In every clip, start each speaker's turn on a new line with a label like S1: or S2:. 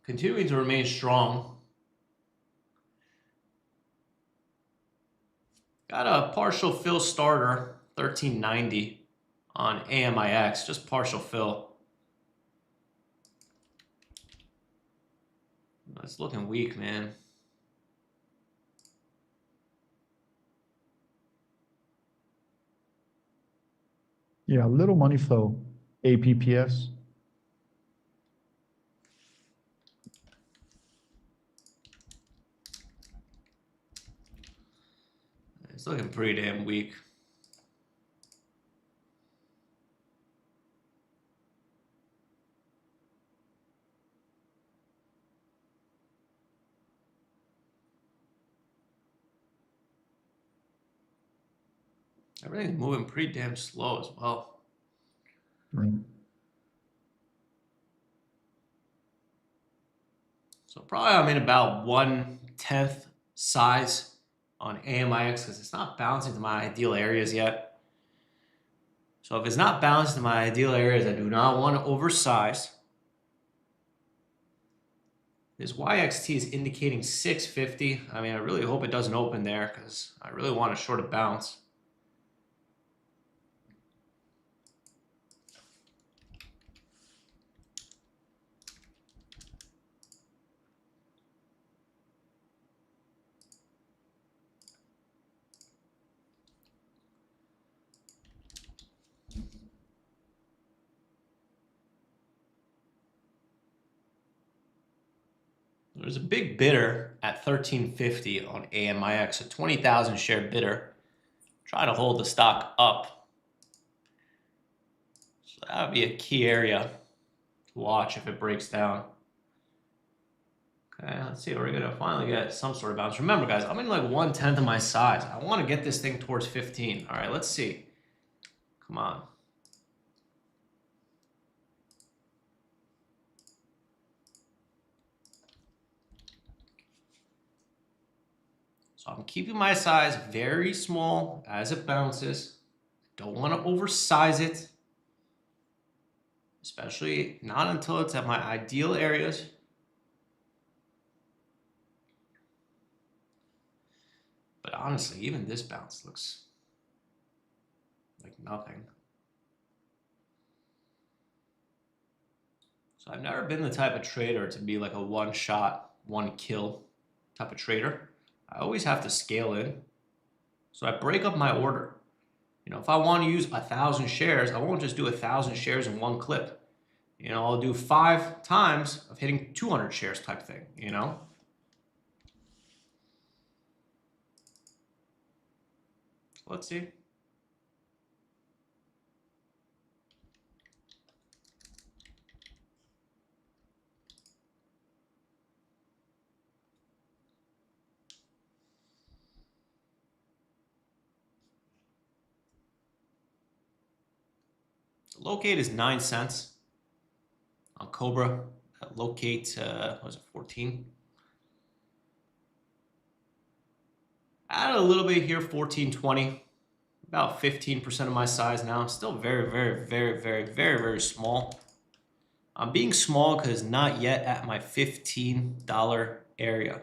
S1: continuing to remain strong. Got a partial fill starter, 1390 on AMIX, just partial fill. It's looking weak, man.
S2: Yeah, little money flow, APPS.
S1: It's looking pretty damn weak. Everything's moving pretty damn slow as well.
S2: Right.
S1: So probably I'm in about 1/10 size on AMIX because it's not bouncing to my ideal areas yet. So if it's not balanced to my ideal areas, I do not want to oversize. This YXT is indicating 650. I mean, I really hope it doesn't open there because I really want a short of bounce. There's a big bidder at 1350 on AMIX, a 20,000 share bidder. Try to hold the stock up. So that would be a key area to watch if it breaks down. Okay, let's see. We're going to finally get some sort of bounce. Remember, guys, I'm in like 1/10 of my size. I want to get this thing towards 15. All right, let's see. Come on. So I'm keeping my size very small as it bounces. Don't want to oversize it, especially not until it's at my ideal areas. But honestly, even this bounce looks like nothing. So I've never been the type of trader to be like a one shot, one kill type of trader. I always have to scale in. So I break up my order. You know, if I want to use 1,000 shares, I won't just do 1,000 shares in one clip. You know, I'll do 5 times of hitting 200 shares type thing, you know? Let's see. The locate is 9 cents on Cobra. Locate, was it 14? Add a little bit here, 14.20. About 15% of my size now. Still very, very, very, very, very, very small. I'm being small because not yet at my $15 area.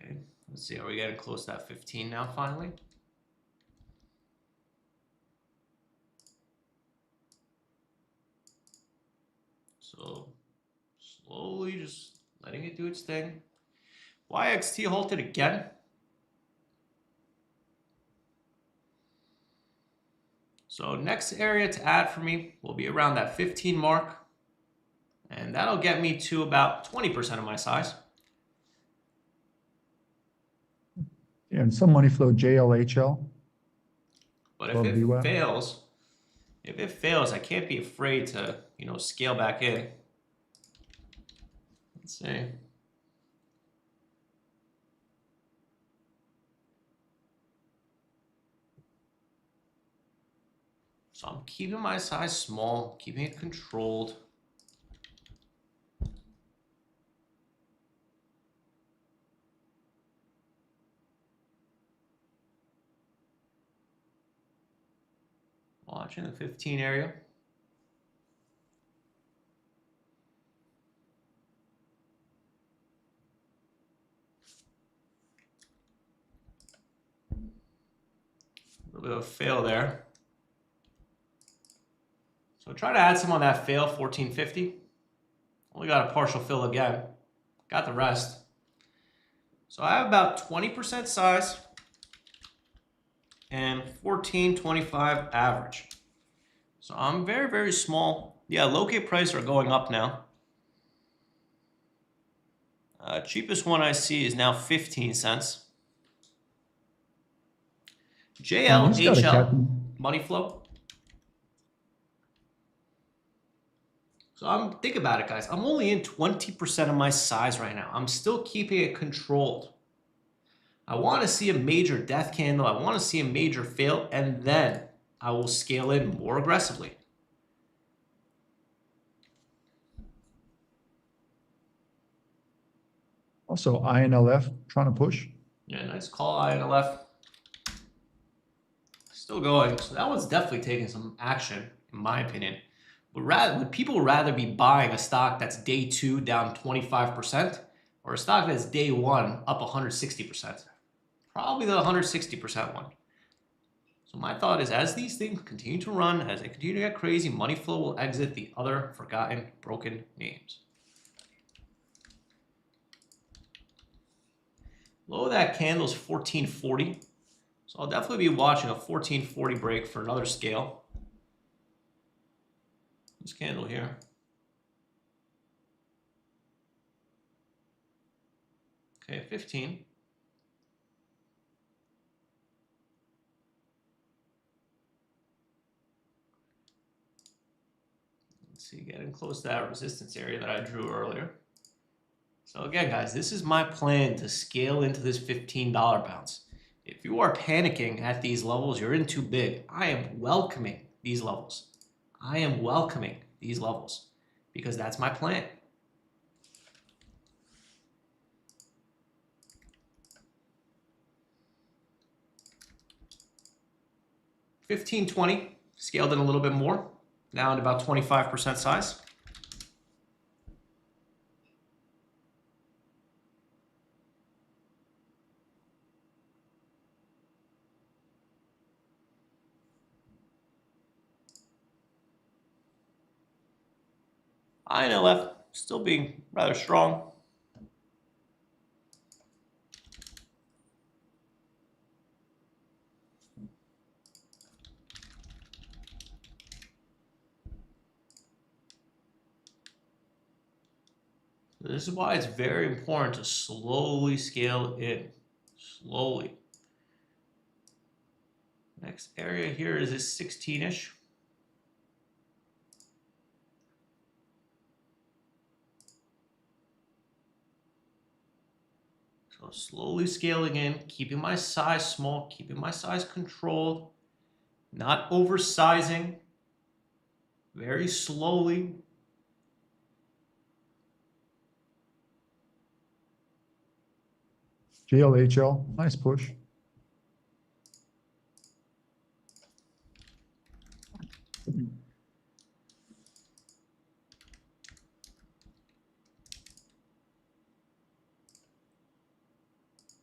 S1: Okay, let's see. Are we getting close to that 15 now finally? So slowly just letting it do its thing. YXT halted again. So next area to add for me will be around that 15 mark. And that'll get me to about 20% of my size.
S2: Yeah, and some money flow, JLHL.
S1: But if it fails, I can't be afraid to, you know, scale back in. Let's see. So I'm keeping my size small, keeping it controlled. Watching the 15 area. A little bit of a fail there. So try to add some on that fail, 1450. Only got a partial fill again. Got the rest. So I have about 20% size and 1425 average. So I'm very, very small. Yeah, locate price are going up now. Cheapest one I see is now 15 cents. JLHL, money flow. So think about it, guys. I'm only in 20% of my size right now. I'm still keeping it controlled. I want to see a major death candle. I want to see a major fail, and then I will scale in more aggressively.
S2: Also, INLF trying to push.
S1: Yeah, nice call, INLF. Still going. So that one's definitely taking some action, in my opinion. Would people rather be buying a stock that's day 2 down 25% or a stock that's day 1 up 160%? Probably the 160% one. So my thought is, as these things continue to run, as they continue to get crazy, money flow will exit the other forgotten, broken names. Low of that candle is 1440. So I'll definitely be watching a 1440 break for another scale. This candle here. Okay, 15. Let's see, getting close to that resistance area that I drew earlier. So again, guys, this is my plan to scale into this $15 bounce. If you are panicking at these levels, you're in too big. I am welcoming these levels. I am welcoming these levels because that's my plan. $15.20, scaled in a little bit more, now at about 25% size. INLF still being rather strong. This is why it's very important to slowly scale in. Slowly. Next area here is this 16-ish. So slowly scaling in, keeping my size small, keeping my size controlled, not oversizing, very slowly.
S2: JLHL, nice push.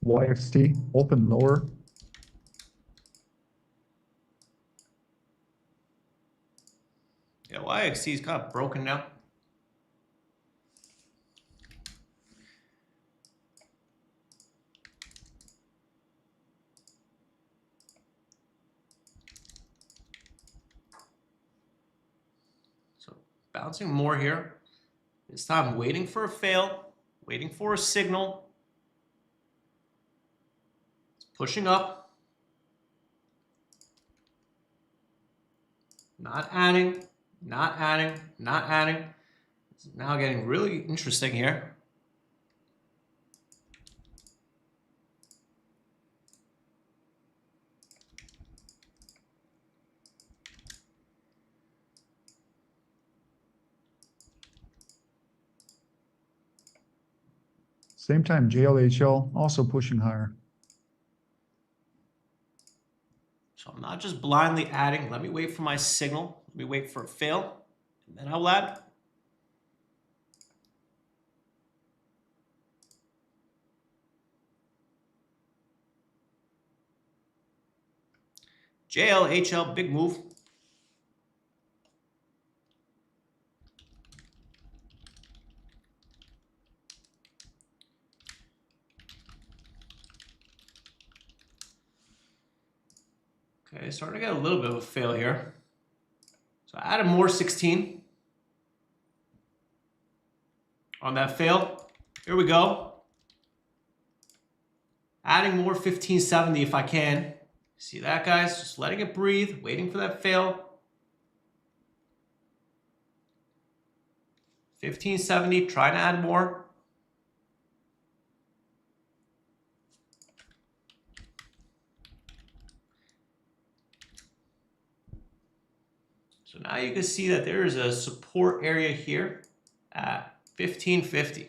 S2: YXT, open lower.
S1: Yeah, YXT is kind of broken now. So bouncing more here. This time waiting for a fail, waiting for a signal. It's pushing up. Not adding, not adding, not adding. It's now getting really interesting here.
S2: Same time, JLHL also pushing higher.
S1: So I'm not just blindly adding. Let me wait for my signal. Let me wait for a fail, and then I'll add. JLHL, big move. Okay, starting to get a little bit of a fail here. So I added more 16 on that fail. Here we go. Adding more 1570 if I can. See that, guys? Just letting it breathe, waiting for that fail. 1570, trying to add more. So now you can see that there is a support area here at 1550.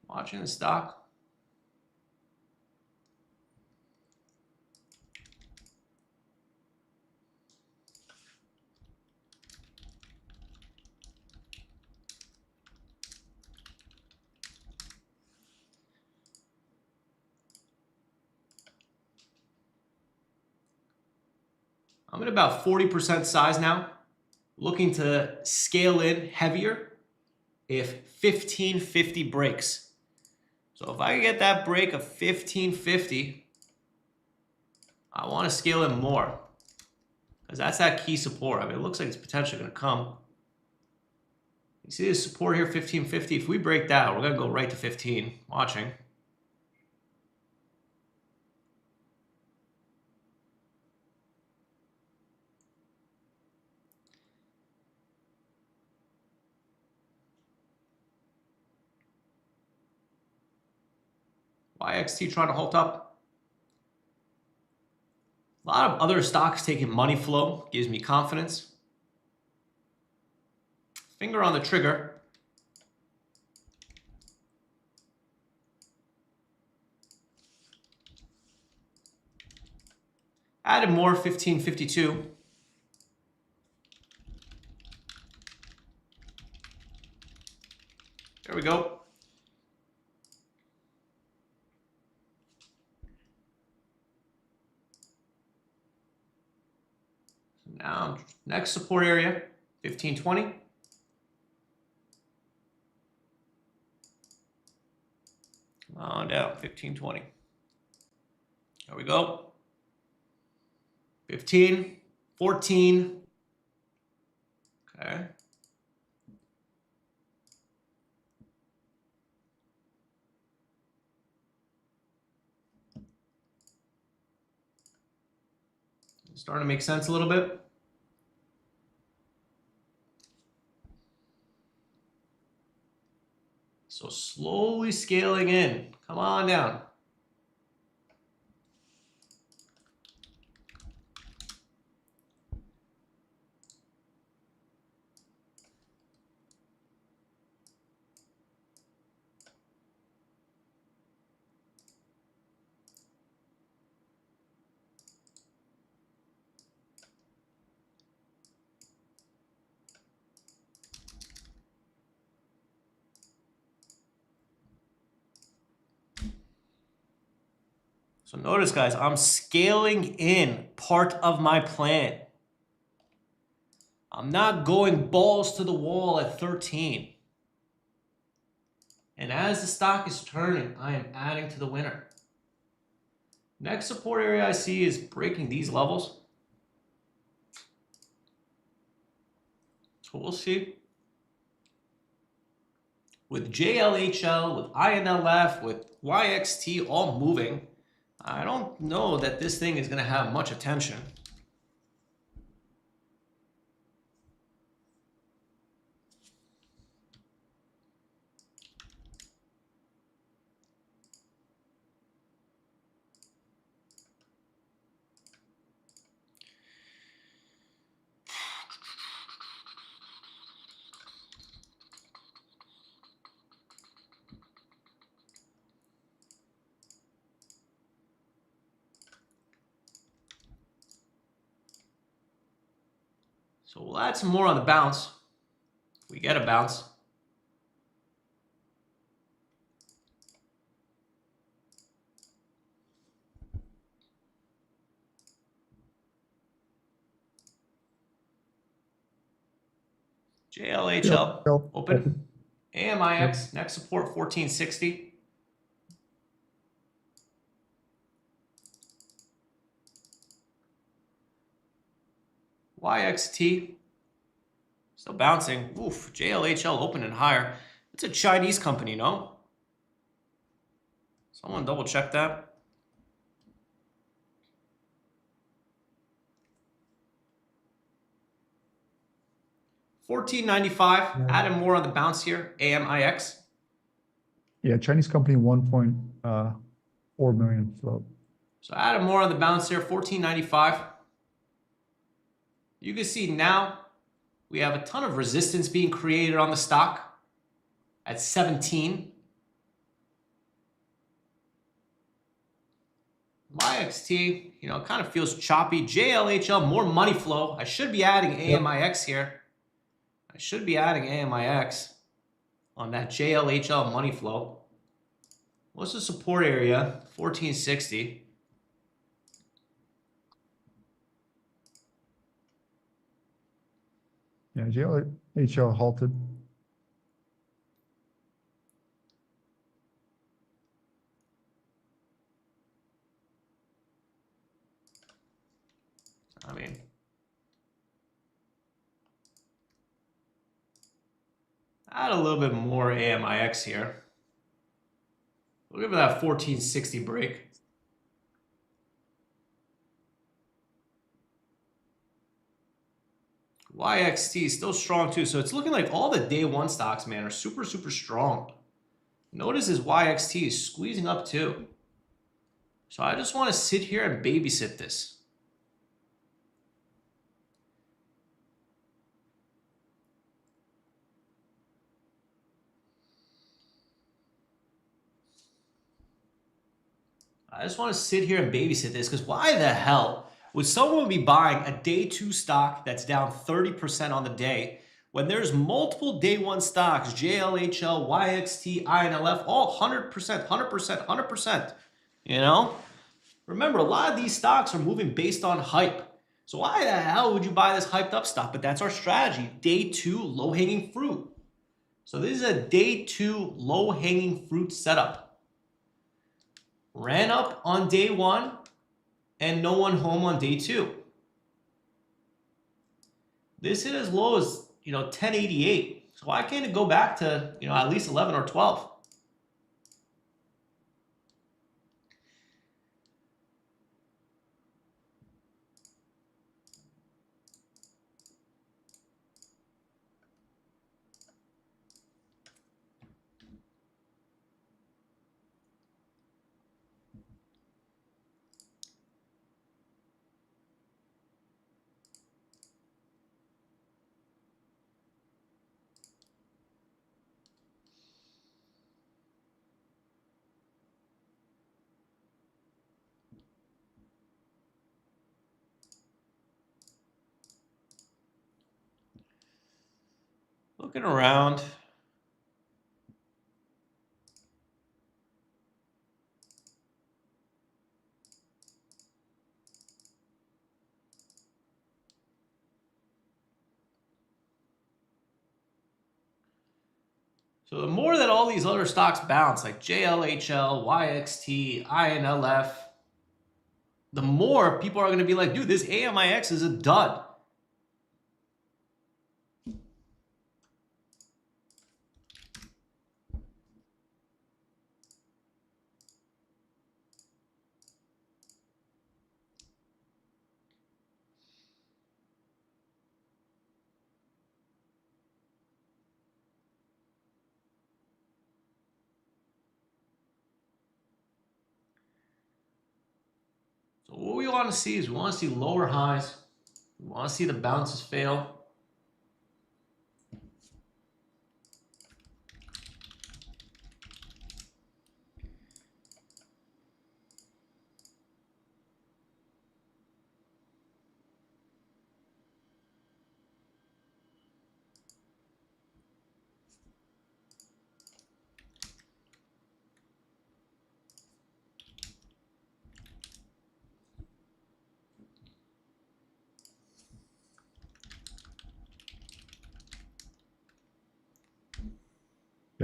S1: Watching the stock. I'm at about 40% size now, looking to scale in heavier if 1550 breaks. So if I can get that break of 1550, I want to scale in more because that's that key support. I mean, it looks like it's potentially going to come. You see this support here, 1550. If we break that, we're going to go right to 15. Watching. YXT trying to hold up. A lot of other stocks taking money flow. Gives me confidence. Finger on the trigger. Added more 1552. There we go. Now, next support area, 1520. On down, 1520. There we go. 15, 14. Okay. Starting to make sense a little bit. So slowly scaling in. Come on down. So notice, guys, I'm scaling in part of my plan. I'm not going balls to the wall at 13. And as the stock is turning, I am adding to the winner. Next support area I see is breaking these levels. So we'll see. With JLHL, with INLF, with YXT all moving, I don't know that this thing is going to have much attention. So we'll add some more on the bounce. We get a bounce. JLHL, open. AMIX, next support 1460. YXT, still bouncing. Oof, JLHL opening higher. It's a Chinese company, no? Someone double check that. $14.95. Adding more on the bounce here. AMIX.
S2: Yeah, Chinese company 1.4 million float.
S1: So adding more on the bounce here. $14.95. You can see now we have a ton of resistance being created on the stock at 17. YXT, you know, kind of feels choppy. JLHL, more money flow. I should be adding AMIX here. I should be adding AMIX on that JLHL money flow. What's the support area? 1460.
S2: Yeah, JLHL halted.
S1: I mean, add a little bit more AMIX here. We'll give it that 1460 break. YXT still strong too. So it's looking like all the day one stocks, man, are super, super strong. Notice his YXT is squeezing up too. So I just want to sit here and babysit this. I just want to sit here and babysit this because why the hell would someone be buying a day two stock that's down 30% on the day when there's multiple day one stocks, JLHL, YXT, INLF, all 100%, 100%, 100%, you know? Remember, a lot of these stocks are moving based on hype. So why the hell would you buy this hyped up stock? But that's our strategy. Day two, low-hanging fruit. So this is a day two low-hanging fruit setup. Ran up on day one and no one home on day two. This hit as low as, 1088. So why can't it go back to, at least 11 or 12? Looking around. So the more that all these other stocks bounce, like JLHL, YXT, INLF, the more people are going to be like, dude, this AMIX is a dud. So what we want to see is we want to see lower highs. We want to see the bounces fail.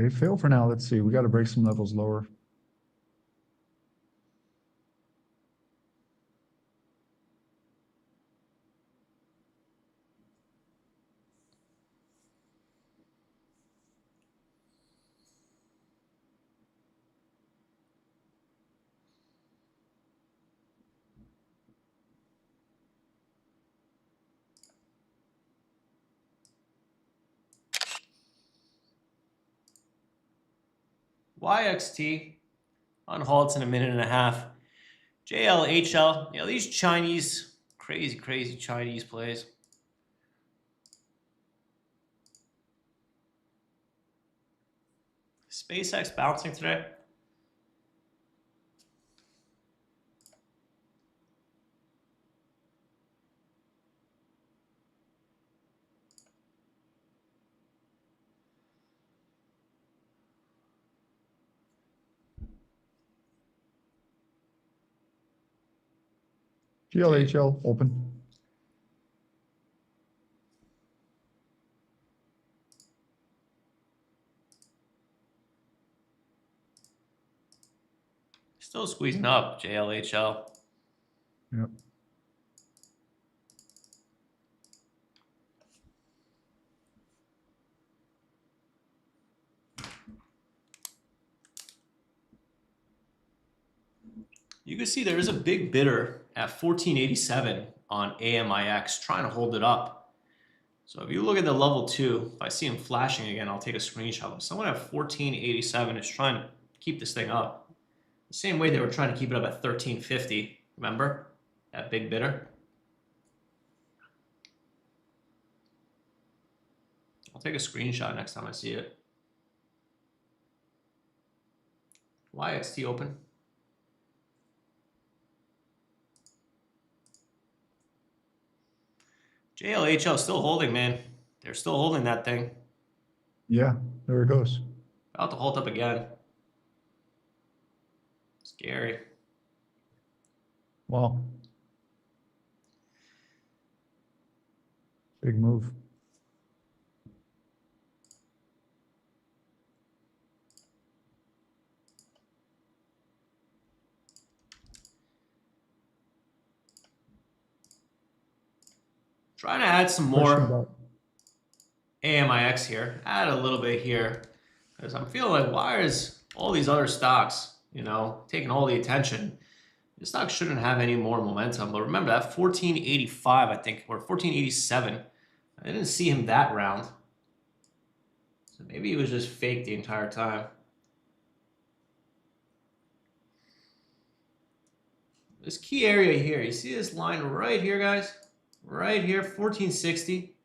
S2: They fail for now. Let's see. We got to break some levels lower.
S1: YXT on halts in a minute and a half. JLHL, these Chinese, crazy Chinese plays. SpaceX bouncing today.
S2: GLHL open.
S1: Still squeezing up, JLHL.
S2: Yep.
S1: You can see there is a big bidder at 1487 on AMIX trying to hold it up. So if you look at the level 2, if I see him flashing again, I'll take a screenshot. But someone at 1487 is trying to keep this thing up. The same way they were trying to keep it up at 1350. Remember that big bidder? I'll take a screenshot next time I see it. YXT open. JLHL still holding, man. They're still holding that thing.
S2: Yeah, there it goes.
S1: About to hold up again. Scary.
S2: Wow. Big move.
S1: Trying to add some more AMIX here. Add a little bit here. Because I'm feeling like, why is all these other stocks, taking all the attention? This stock shouldn't have any more momentum. But remember that 1485, I think, or 1487. I didn't see him that round. So maybe he was just fake the entire time. This key area here, you see this line right here, guys? Right here, 1460.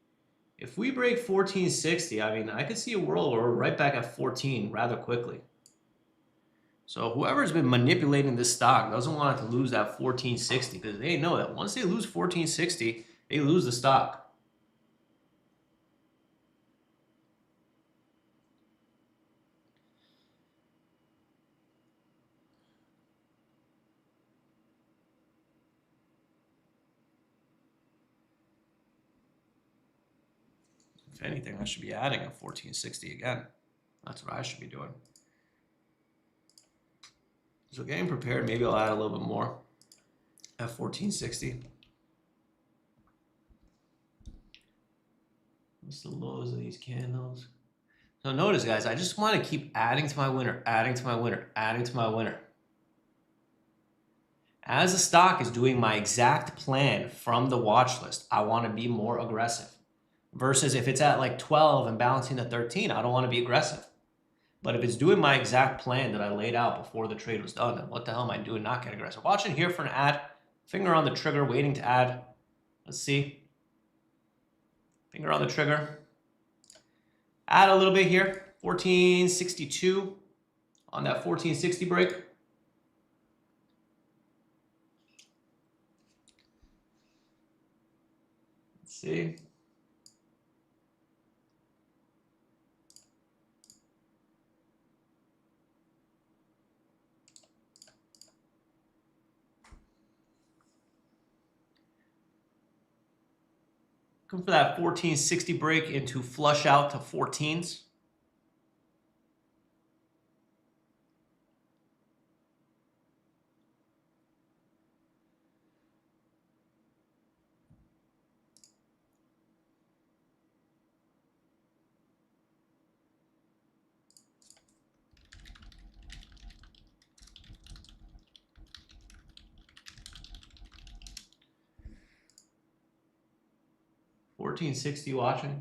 S1: If we break 1460, I mean, I could see a world where we're right back at 14 rather quickly. So whoever's been manipulating this stock doesn't want it to lose that 1460 because they know that once they lose 1460, they lose the stock. If anything, I should be adding a 1460 again. That's what I should be doing. So getting prepared, maybe I'll add a little bit more at 1460. What's the lows of these candles? So notice, guys, I just want to keep adding to my winner, adding to my winner, adding to my winner. As the stock is doing my exact plan from the watch list, I want to be more aggressive. Versus if it's at like 12 and bouncing to 13, I don't want to be aggressive. But if it's doing my exact plan that I laid out before the trade was done, then what the hell am I doing not getting aggressive? Watching here for an add. Finger on the trigger, waiting to add. Let's see. Finger on the trigger. Add a little bit here. 1462 on that 1460 break. Let's see. Looking for that 1460 break into flush out to 14s. 1460 watching.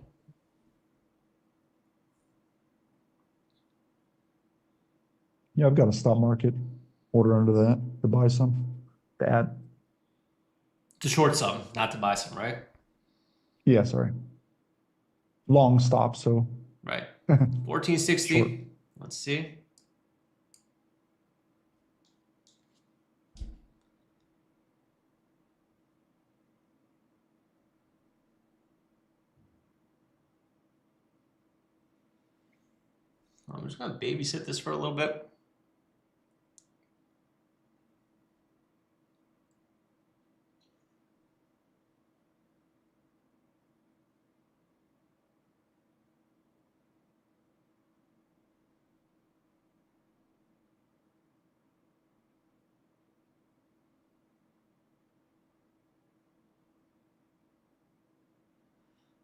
S2: Yeah, I've got a stop market order under that to buy some. To add.
S1: To short some, not to buy some, right?
S2: Yeah, sorry. Long stop, so.
S1: Right. 1460.
S2: Short.
S1: Let's see. I'm just going to babysit this for a little bit.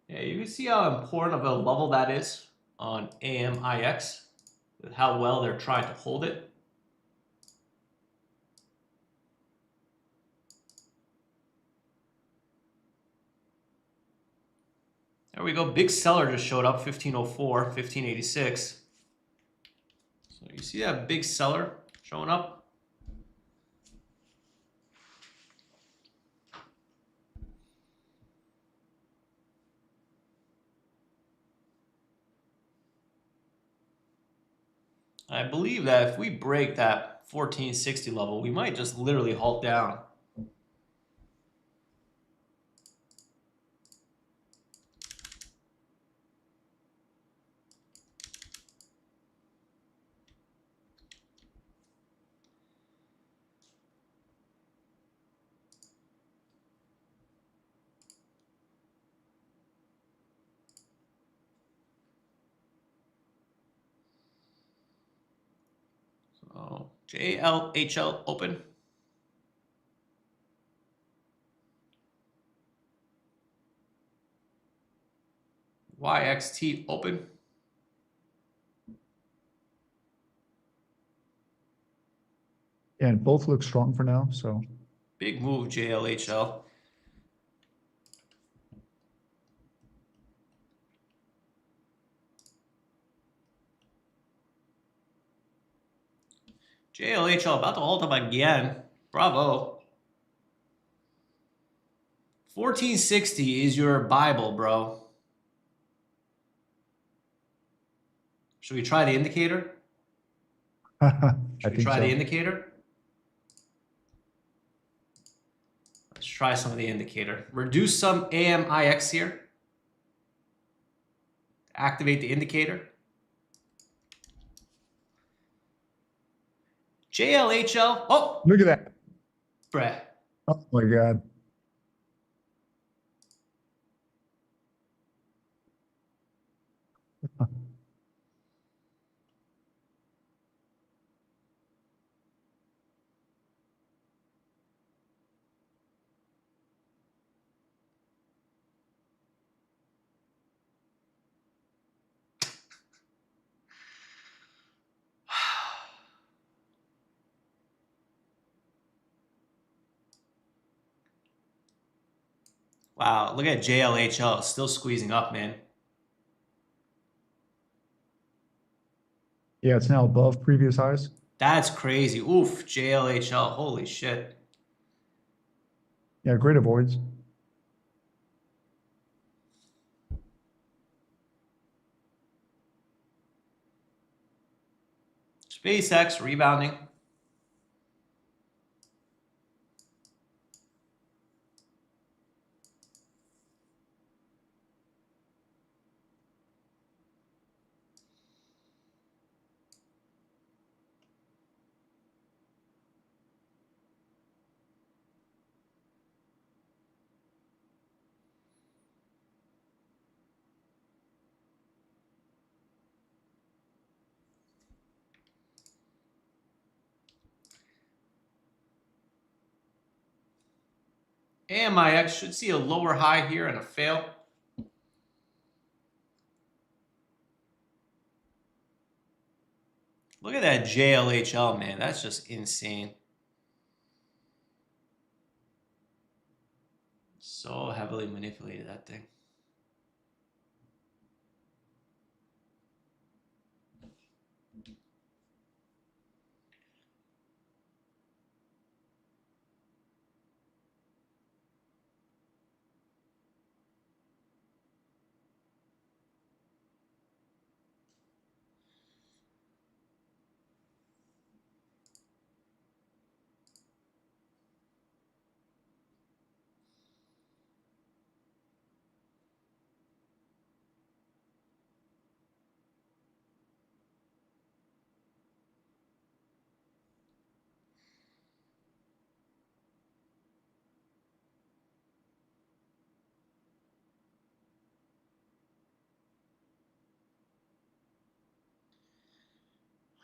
S1: Yeah, you can see how important of a level that is on AMIX, with how well they're trying to hold it. There we go. Big seller just showed up, 1504, 1586. So you see that big seller showing up? I believe that if we break that 1460 level, we might just literally halt down. So JLHL open. YXT open.
S2: And both look strong for now, so.
S1: Big move, JLHL. JLHL about to hold up again. Bravo. 1460 is your Bible, bro. Should we try the indicator? Should we try the indicator? Let's try some of the indicator. Reduce some AMIX here. Activate the indicator. JLHL. Oh,
S2: Look at that.
S1: bruh.
S2: Oh my God.
S1: Wow, look at JLHL. Still squeezing up, man.
S2: Yeah, it's now above previous highs.
S1: That's crazy. Oof, JLHL. Holy shit.
S2: Yeah, great avoids.
S1: SpaceX rebounding. AMIX should see a lower high here and a fail. Look at that JLHL, man. That's just insane. So heavily manipulated, that thing.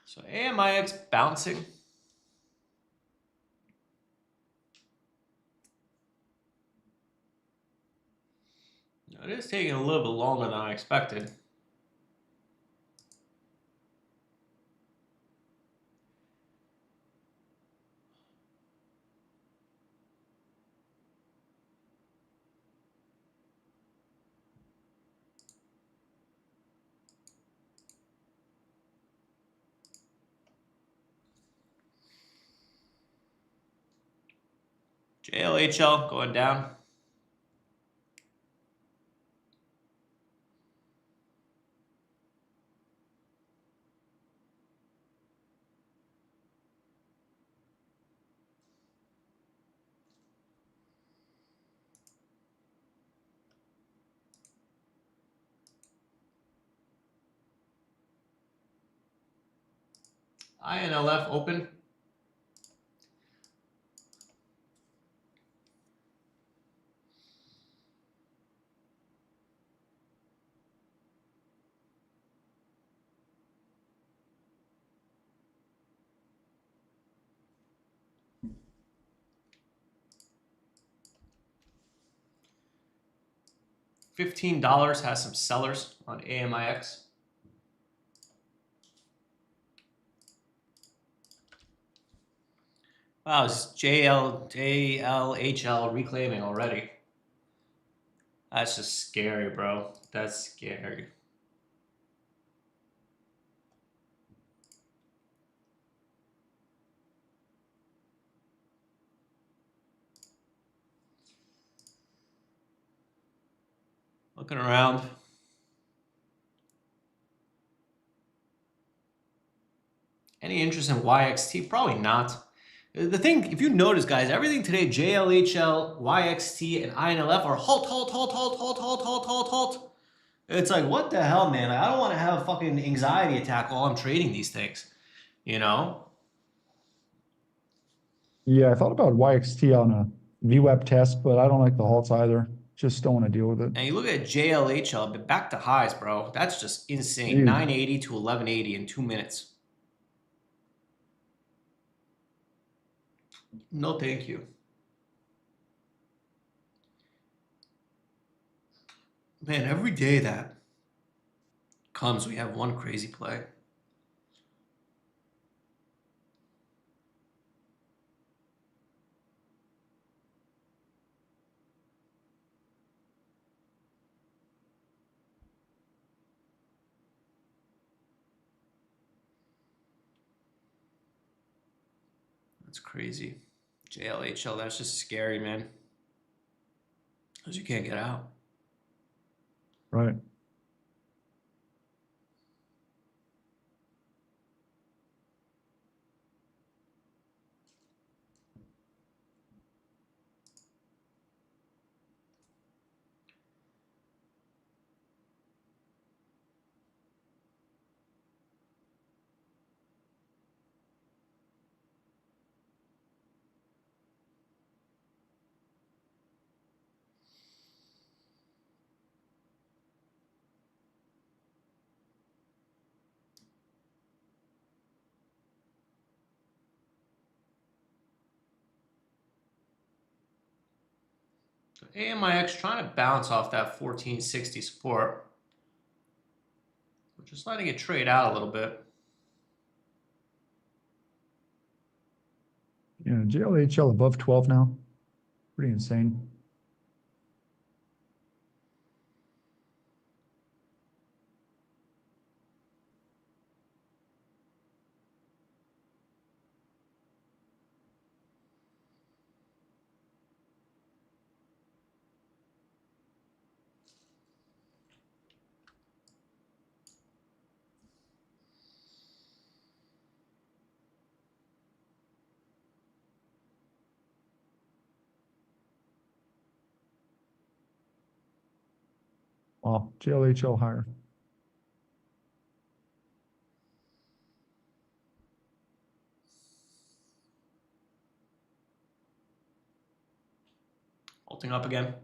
S1: So AMIX bouncing. It is taking a little bit longer than I expected. JLHL going down. INLF open. $15 has some sellers on AMIX. Wow, it's JLHL reclaiming already. That's just scary, bro. That's scary. Looking around. Any interest in YXT? Probably not. The thing, if you notice, guys, everything today, JLHL, YXT, and INLF are halt, halt, halt, halt, halt, halt, halt, halt, halt. It's like, what the hell, man? Like, I don't want to have a fucking anxiety attack while I'm trading these things, you know?
S2: Yeah, I thought about YXT on a VWAP test, but I don't like the halts either. Just don't want to deal with it.
S1: And you look at JLHL, but back to highs, bro. That's just insane.
S2: Dude.
S1: 980 to 1180 in 2 minutes. No, thank you. Man, every day that comes, we have one crazy play. That's crazy. JLHL, that's just scary, man. Because you can't get out.
S2: Right. So AMIX trying to bounce off that 1460 support. We're just letting it trade out a little bit. Yeah, JLHL above 12 now. Pretty insane. Wow, JLHL higher.
S1: Halting up again.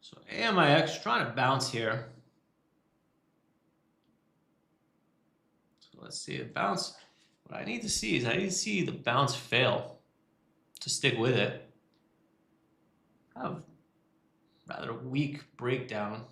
S1: So AMIX trying to bounce here. So let's see it bounce. What I need to see is I need to see the bounce fail to stick with it. I have rather weak breakdown.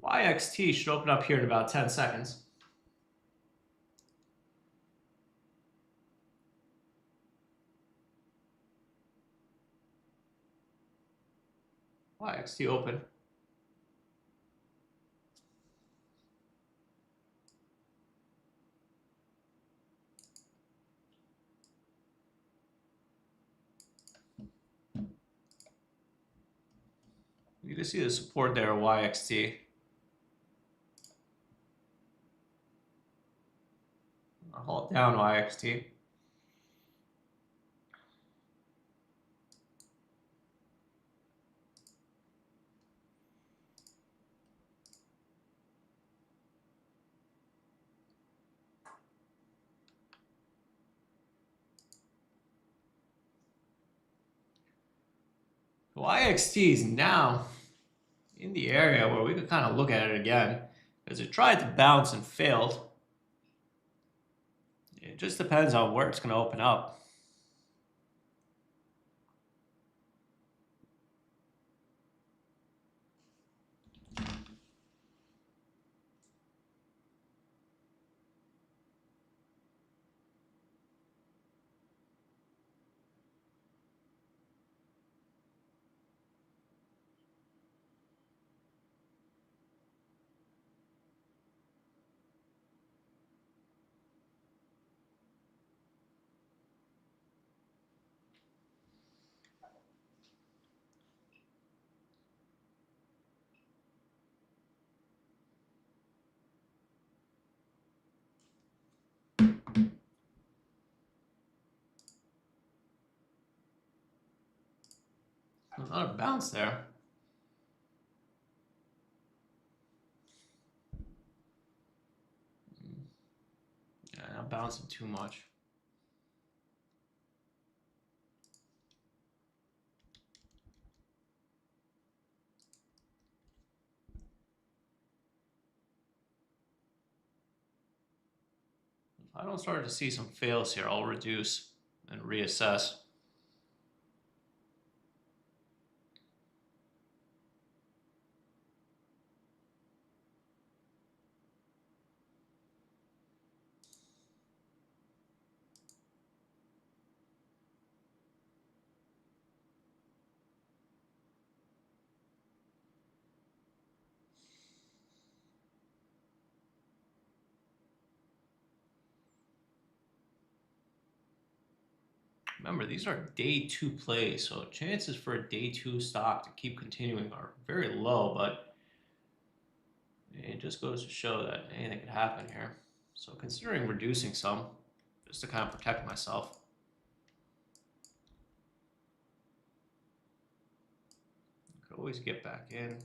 S1: YXT should open up here in about 10 seconds. YXT open. You can see the support there, YXT. I'll hold down YXT. YXT is now in the area where we could kind of look at it again because it tried to bounce and failed. It just depends on where it's going to open up. Not a bounce there. Yeah, not bouncing too much. If I don't start to see some fails here, I'll reduce and reassess. Remember, these are day two plays, so chances for a day two stock to keep continuing are very low, but it just goes to show that anything could happen here. So considering reducing some, just to kind of protect myself. Could always get back in.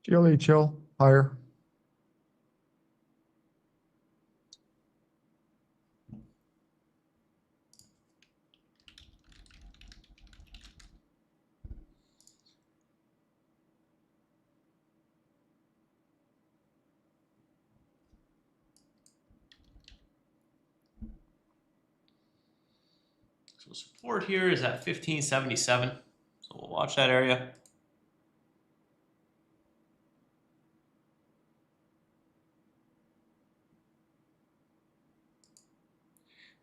S3: GLHL higher.
S2: So support here is at 1577. So we'll watch that area.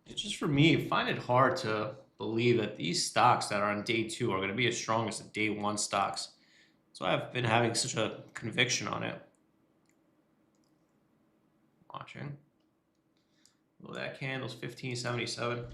S2: It's just for me, I find it hard to believe that these stocks that are on day 2 are going to be as strong as the day 1 stocks. So I've been having such a conviction on it. Watching. Well, that candle's 1577.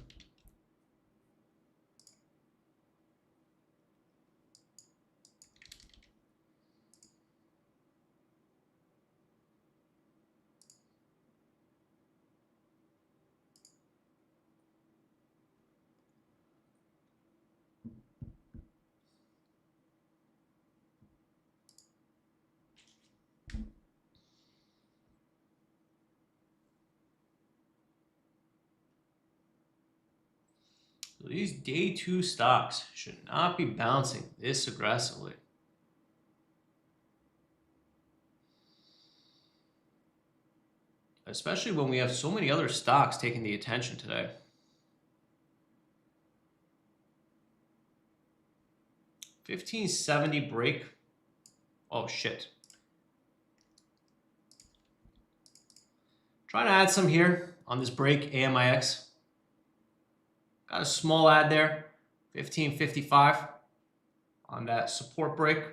S2: So these day 2 stocks should not be bouncing this aggressively. Especially when we have so many other stocks taking the attention today. $15.70 break. Oh shit. Trying to add some here on this break, AMIX. Got a small ad there, 15.55 on that support break.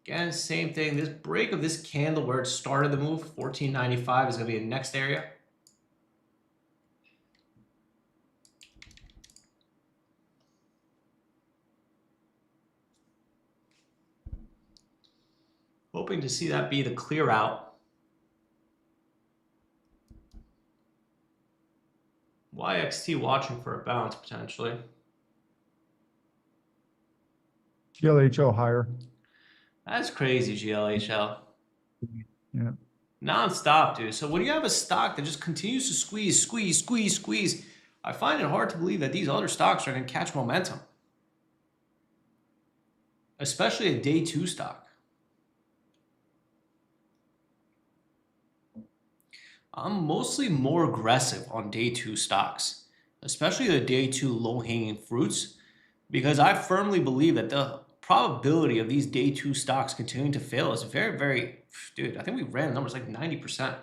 S2: Again, same thing. This break of this candle where it started the move, 14.95 is going to be the next area. Hoping to see that be the clear out. YXT watching for a bounce potentially.
S3: GLHL higher.
S2: That's crazy, GLHL.
S3: Yeah.
S2: Non-stop, dude. So when you have a stock that just continues to squeeze, I find it hard to believe that these other stocks are going to catch momentum. Especially a day 2 stock. I'm mostly more aggressive on day 2 stocks, especially the day 2 low-hanging fruits, because I firmly believe that the probability of these day 2 stocks continuing to fail is very, very, dude, I think we ran the numbers like 90%.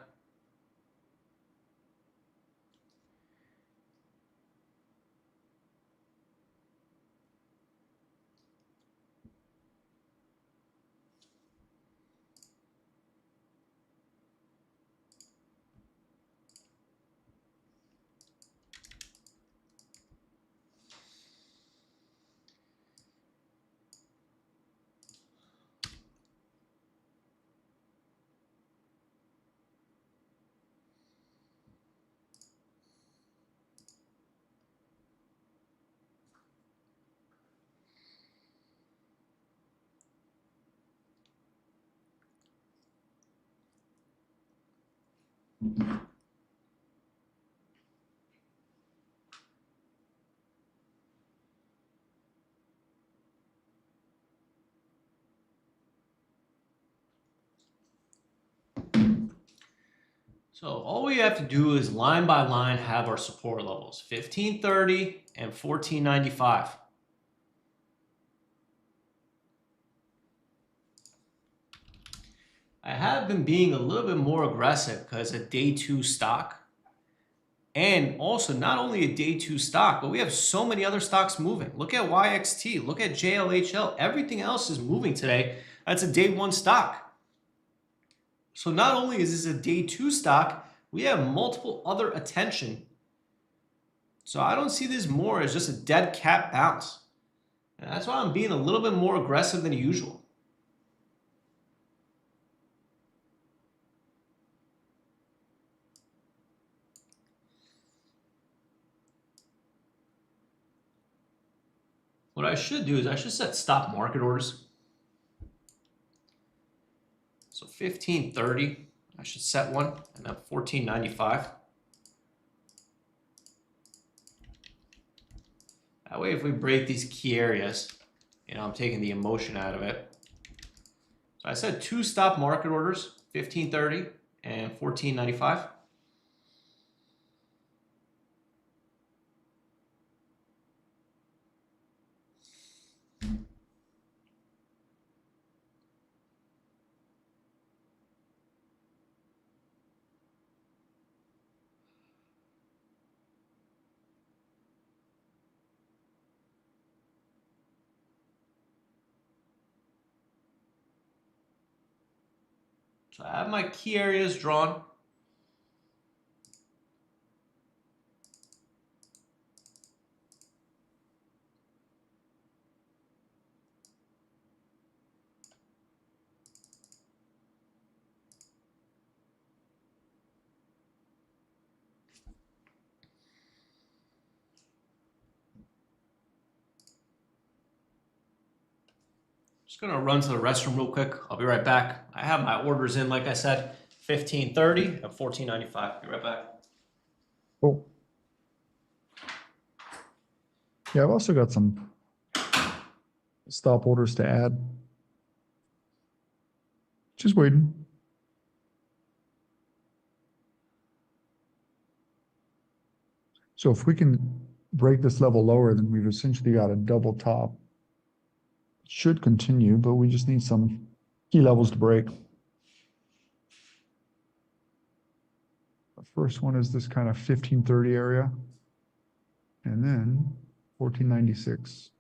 S2: So all we have to do is line by line have our support levels, 1530 and 1495. I have been being a little bit more aggressive because a day 2 stock. And also not only a day 2 stock, but we have so many other stocks moving. Look at YXT, look at JLHL. Everything else is moving today. That's a day 1 stock. So not only is this a day 2 stock, we have multiple other attention. So I don't see this more as just a dead cat bounce. And that's why I'm being a little bit more aggressive than usual.
S1: What I should do is I should set stop market orders. So 1530, I should set one, and then 1495. That way, if we break these key areas, you know, I'm taking the emotion out of it. So I said 2 stop market orders, 1530 and 1495. So I have my key areas drawn. Just gonna run to the restroom real quick. I'll be right back. I have my orders in, like I said, 1530 and 1495. Be right back.
S3: Oh. Yeah, I've also got some stop orders to add. Just waiting. So if we can break this level lower, then we've essentially got a double top. It should continue, but we just need some key levels to break. The first one is this kind of 1530 area, and then 1496.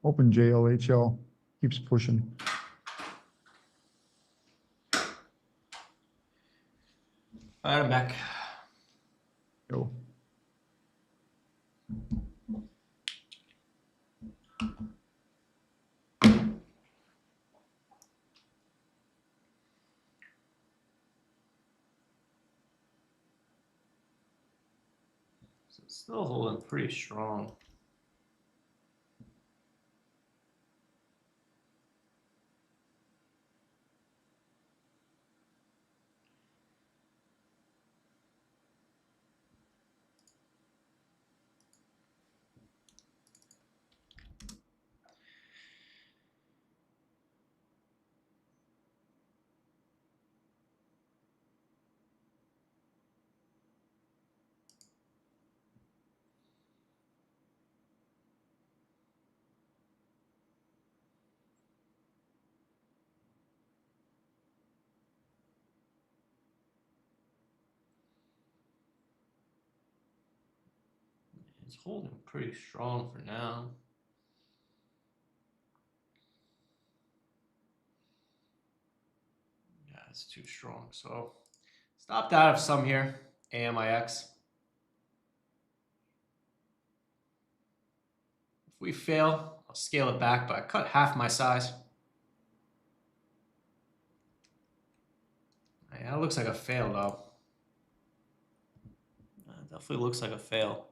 S3: Open JLHL keeps pushing.
S1: All right, I'm back.
S3: Go.
S1: So it's still holding pretty strong. It's holding pretty strong for now. Yeah, it's too strong. So stopped out of some here, AMIX. If we fail, I'll scale it back, but I cut half my size. Yeah, that looks like a fail though. Definitely looks like a fail.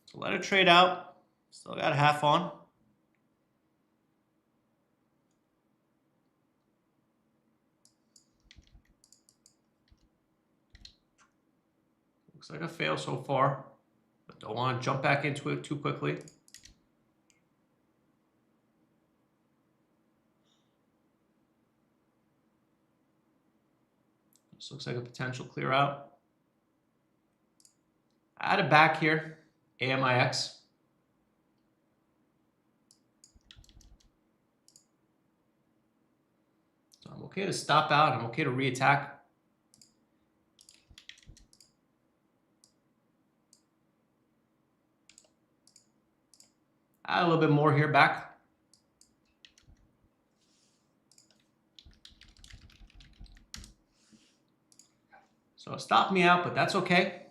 S1: So let it trade out. Still got half on. Looks like a fail so far, but don't want to jump back into it too quickly. This looks like a potential clear out. Add it back here, AMIX. So I'm okay to stop out. I'm okay to reattack. Add a little bit more here back. So it stopped me out, but that's okay.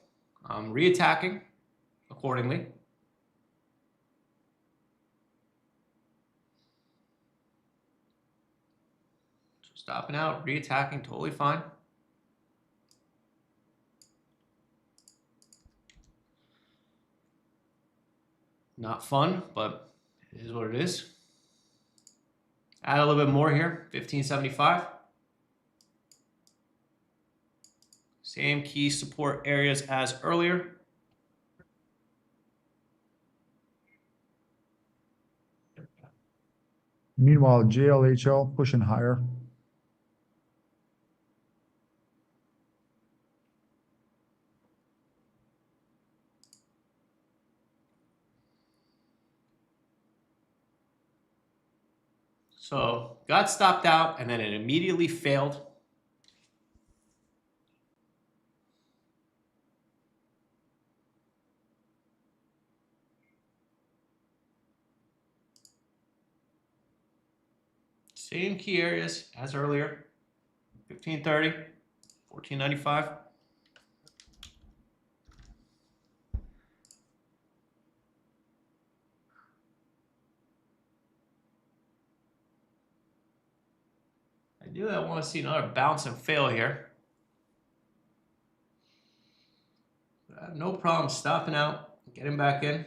S1: I'm reattacking accordingly. So stopping out, reattacking, totally fine. Not fun, but it is what it is. Add a little bit more here, 1575. Same key support areas as earlier.
S3: Meanwhile, JLHL pushing higher.
S1: So got stopped out and then it immediately failed. Same key areas as earlier. 1530, 1495. Ideally, I want to see another bounce and fail here. But I have no problem stopping out, getting back in.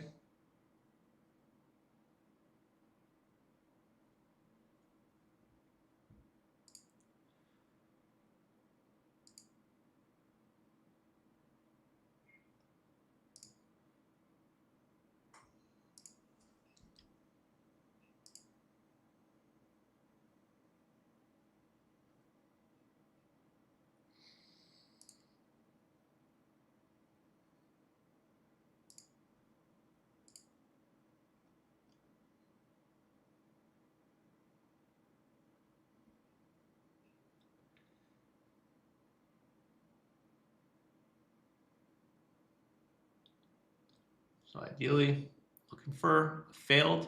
S1: So ideally, looking for a failed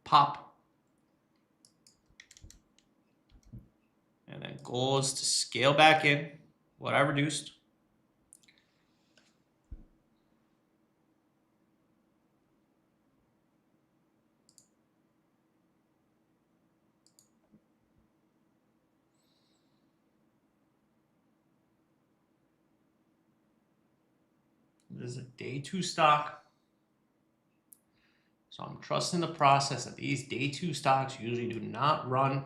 S1: pop. And then goal is to scale back in what I reduced. This is a day 2 stock. So I'm trusting the process that these day 2 stocks usually do not run.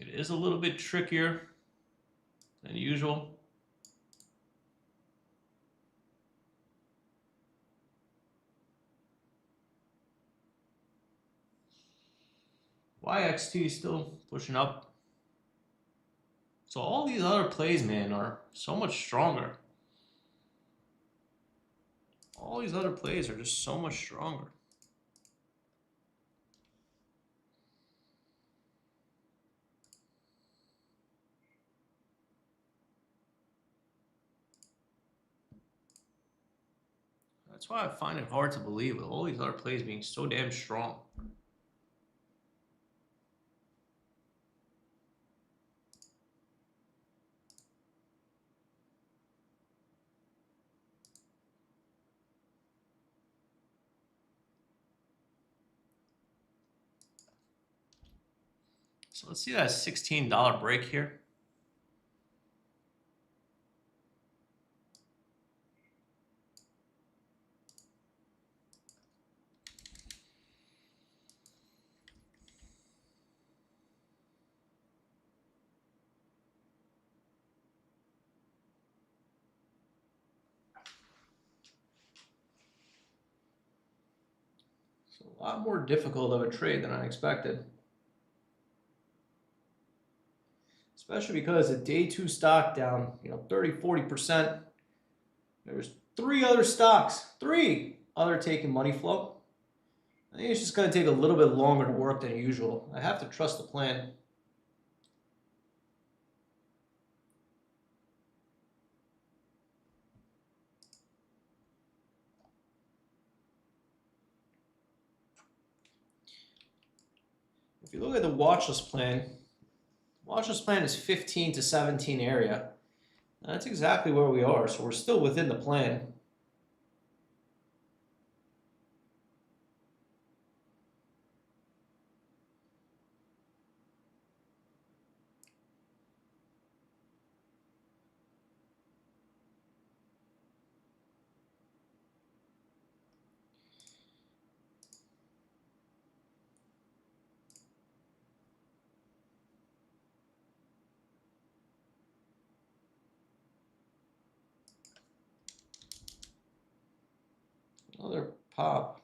S1: It is a little bit trickier than usual. YXT is still pushing up. So all these other plays, man, are so much stronger. All these other plays are just so much stronger. That's why I find it hard to believe with all these other plays being so damn strong. So let's see that $16 break here. So a lot more difficult of a trade than I expected. Especially because a day 2 stock down, 30, 40%. There's 3 other stocks, 3 other taking money flow. I think it's just going to take a little bit longer to work than usual. I have to trust the plan. If you look at the watchlist plan is 15 to 17 area. That's exactly where we are, so we're still within the plan. Another pop.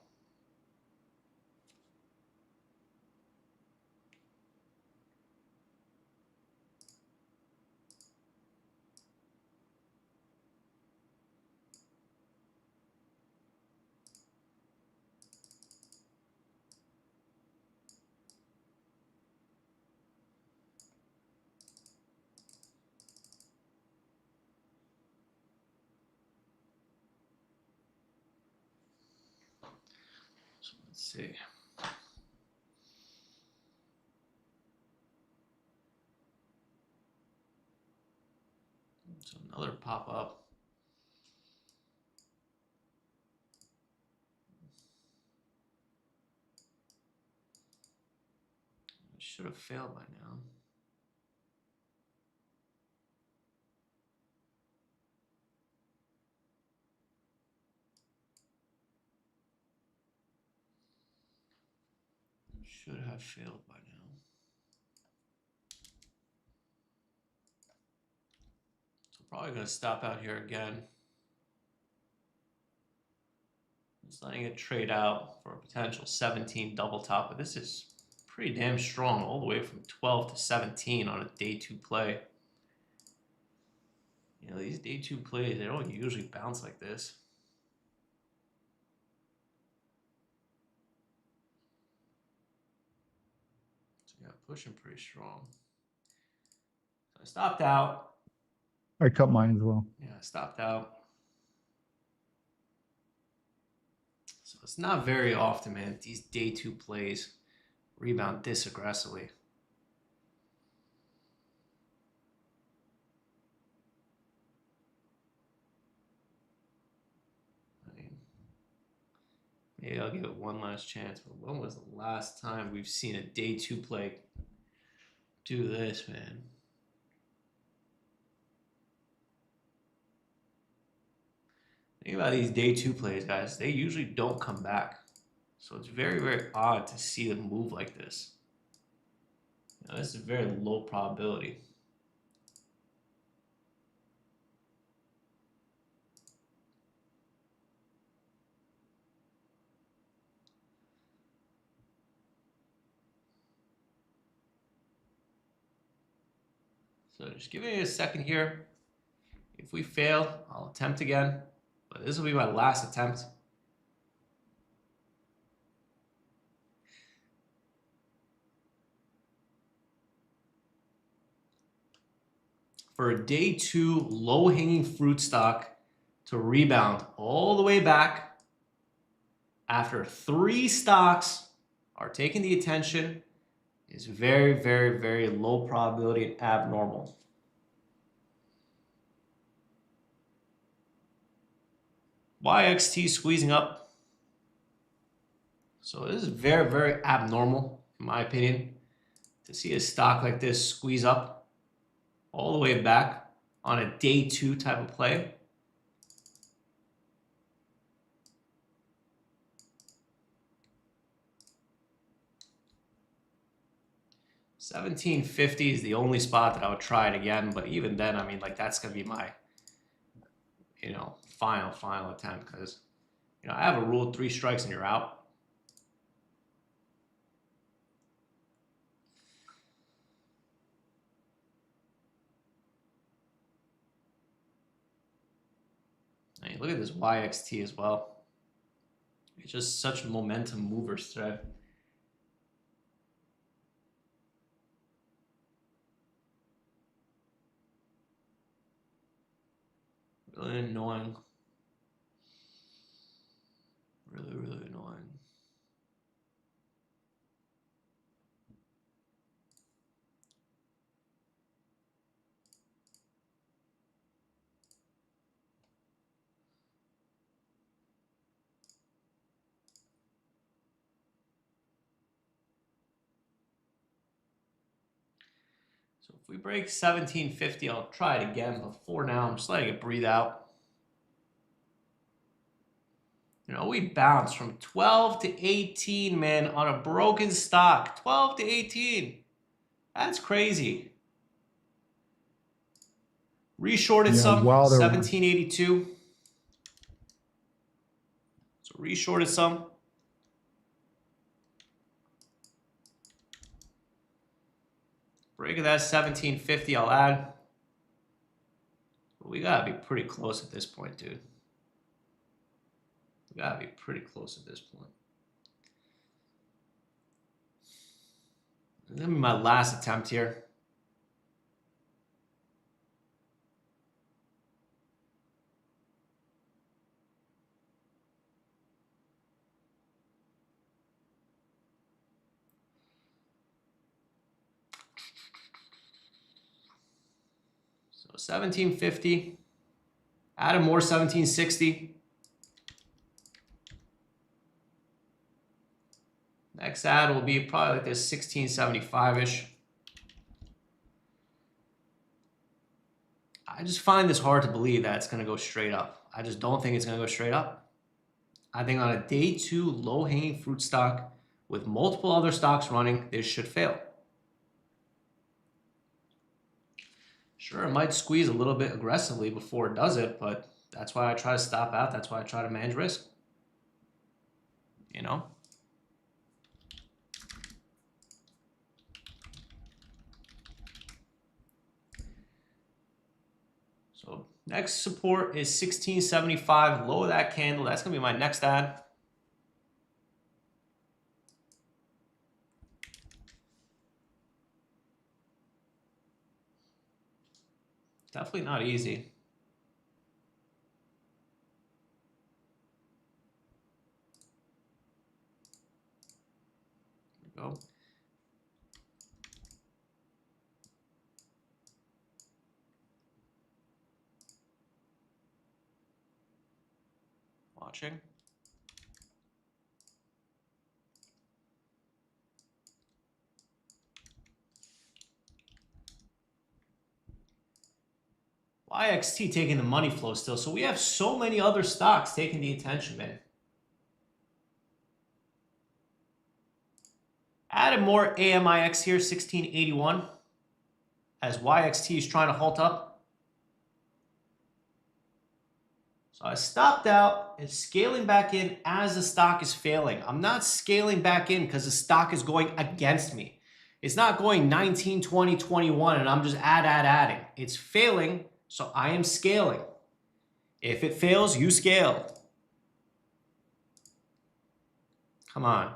S1: So let's see. So another pop up. It should have failed by now. Should have failed by now. So probably going to stop out here again. Just letting it trade out for a potential 17 double top, but this is pretty damn strong all the way from 12 to 17 on a day 2 play. You know, these day 2 plays, they don't usually bounce like this. So yeah, pushing pretty strong. So I stopped out.
S3: I cut mine as well.
S1: Yeah, I stopped out. So it's not very often, man, these day 2 plays rebound this aggressively. I mean, maybe I'll give it one last chance, but when was the last time we've seen a day 2 play do this, man? Think about these day 2 plays, guys. They usually don't come back. So it's very, very odd to see them move like this. You know, this is a very low probability. So just give me a second here. If we fail, I'll attempt again. But this will be my last attempt. For a day 2 low-hanging fruit stock to rebound all the way back after 3 stocks are taking the attention is very, very, very low probability and abnormal. YXT squeezing up. So this is very, very abnormal, in my opinion, to see a stock like this squeeze up all the way back on a day 2 type of play. $17.50 is the only spot that I would try it again, but even then, I mean, like, that's gonna be my, you know, final attempt, because, you know, I have a rule of 3 strikes and you're out. I mean, look at this YXT as well. It's just such momentum movers today. Really annoying. Really, really annoying. So if we break 1750, I'll try it again, but for now, I'm just letting it breathe out. You know, we bounced from 12 to 18, man, on a broken stock. 12 to 18. That's crazy. Reshorted some,
S3: while they're
S1: 1782. So reshorted some. Break of that 1750, I'll add. But we gotta be pretty close at this point, dude. We gotta be pretty close at this point. This will be my last attempt here. So 1750. Add more 1760. Next ad will be probably like this 1675-ish. I just find this hard to believe that it's going to go straight up. I just don't think it's going to go straight up. I think on a day 2 low-hanging fruit stock with multiple other stocks running, this should fail. Sure, it might squeeze a little bit aggressively before it does it, but that's why I try to stop out. That's why I try to manage risk. You know? So next support is 1675. Lower that candle. That's going to be my next ad. Definitely not easy. There we go. Watching. YXT taking the money flow still. So we have so many other stocks taking the attention, man. Added more AMIX here, 1681. As YXT is trying to halt up. So I stopped out and scaling back in as the stock is failing. I'm not scaling back in because the stock is going against me. It's not going 19, 20, 21 and I'm just adding. It's failing, so I am scaling. If it fails, you scale. Come on.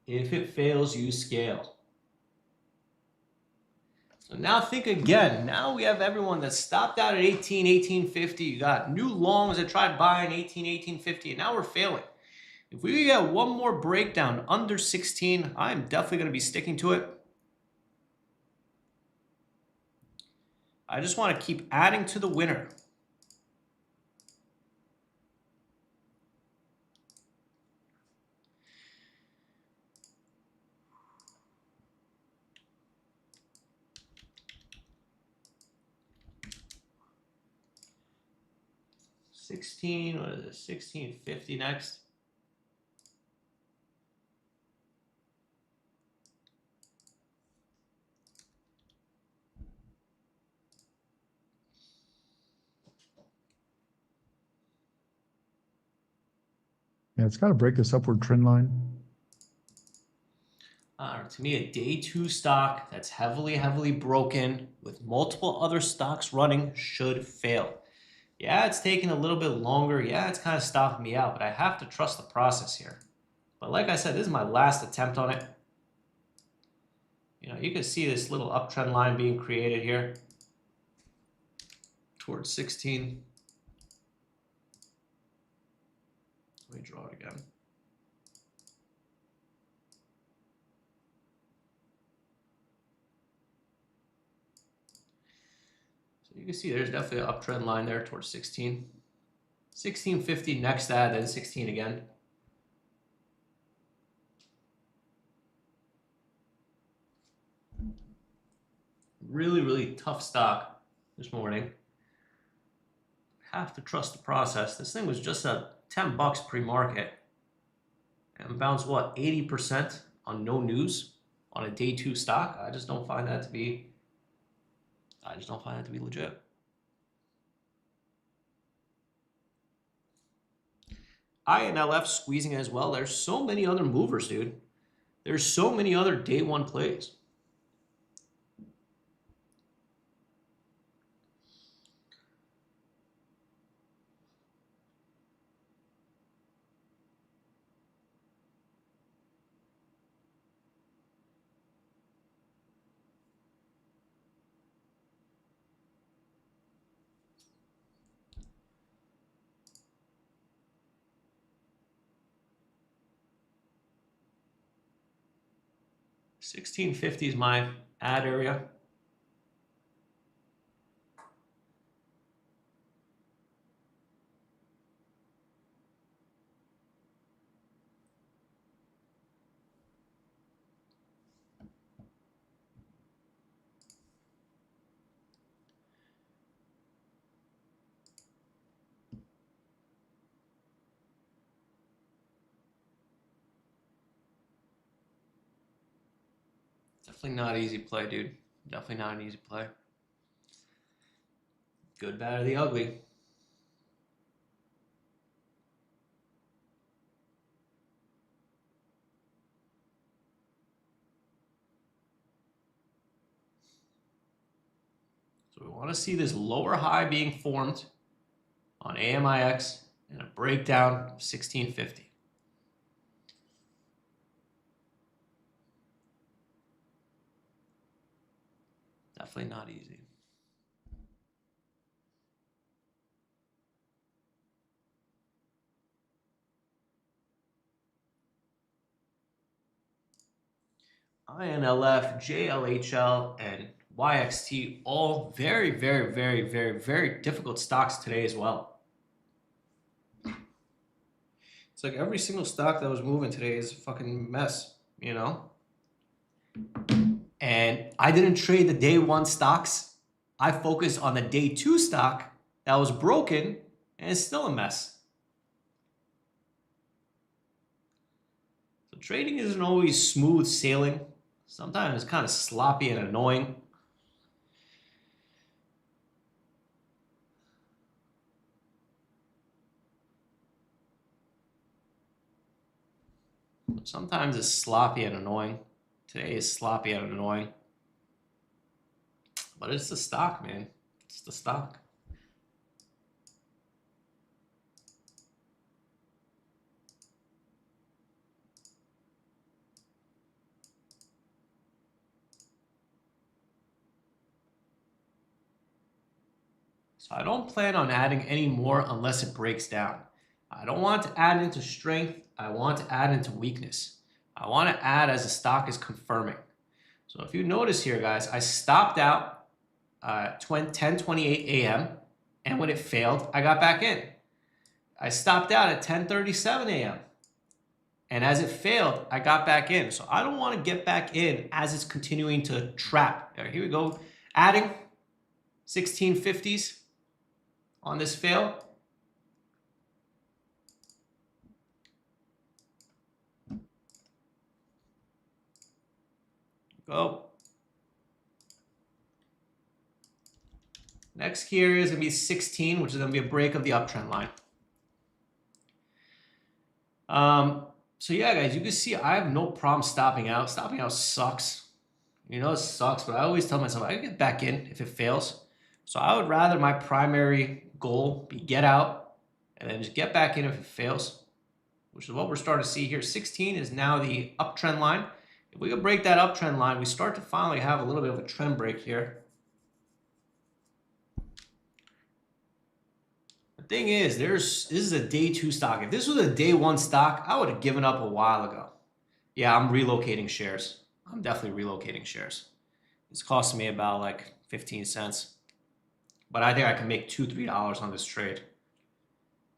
S1: If it fails, you scale. So now think again. Now we have everyone that stopped out at 18, 1850. You got new longs that tried buying 18, 1850, and now we're failing. If we get one more breakdown under 16, I'm definitely going to be sticking to it. I just want to keep adding to the winner. What is it? 1650 next.
S3: Yeah, it's got to break this upward trend line.
S1: To me, a day 2 stock that's heavily broken with multiple other stocks running should fail. Yeah, it's taking a little bit longer. Yeah, it's kind of stopping me out, but I have to trust the process here. But like I said, this is my last attempt on it. You know, you can see this little uptrend line being created here towards 16. Let me draw it again. You can see there's definitely an uptrend line there towards 16. 1650 next that, then 16 again. Really, really tough stock this morning. Have to trust the process. This thing was just at 10 bucks pre-market and bounced what, 80% on no news on a day 2 stock. I just don't find that to be legit. INLF squeezing as well. There's so many other movers, dude. There's so many other day 1 plays. $16.50 is my ad area. Definitely not an easy play, dude. Definitely not an easy play. Good, bad, or the ugly. So we want to see this lower high being formed on AMIX and a breakdown of 1650. Definitely not easy. INLF, JLHL, and YXT, all very, very, very, very, very difficult stocks today as well. It's like every single stock that was moving today is a fucking mess, you know? And I didn't trade the day 1 stocks. I focused on the day 2 stock that was broken and it's still a mess. So trading isn't always smooth sailing. Sometimes it's kind of sloppy and annoying. Sometimes it's sloppy and annoying. Today is sloppy and annoying. But it's the stock, man. It's the stock. So I don't plan on adding any more unless it breaks down. I don't want to add into strength. I want to add into weakness. I want to add as the stock is confirming. So if you notice here, guys, I stopped out 10:28 a.m. and when it failed, I got back in. I stopped out at 10:37 a.m. and as it failed, I got back in. So I don't want to get back in as it's continuing to trap. All right, here we go. Adding 1650s on this fail. Go. Next key area is going to be 16, which is going to be a break of the uptrend line. So yeah, guys, you can see I have no problem stopping out. Stopping out sucks. You know, it sucks, but I always tell myself I can get back in if it fails. So I would rather my primary goal be get out and then just get back in if it fails, which is what we're starting to see here. 16 is now the uptrend line. If we could break that uptrend line, we start to finally have a little bit of a trend break here. The thing is, this is a day 2 stock. If this was a day 1 stock, I would have given up a while ago. Yeah, I'm relocating shares. I'm definitely relocating shares. It's costing me about like 15 cents. But I think I can make $2, $3 on this trade.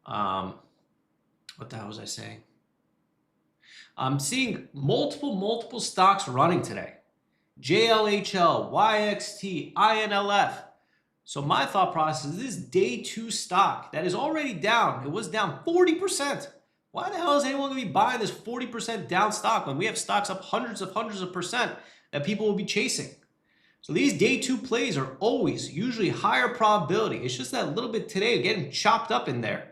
S1: What the hell was I saying? I'm seeing multiple stocks running today. JLHL, YXT, INLF. So my thought process is this day 2 stock that is already down. It was down 40%. Why the hell is anyone going to be buying this 40% down stock when we have stocks up hundreds of percent that people will be chasing? So these day 2 plays are always usually higher probability. It's just that little bit today getting chopped up in there.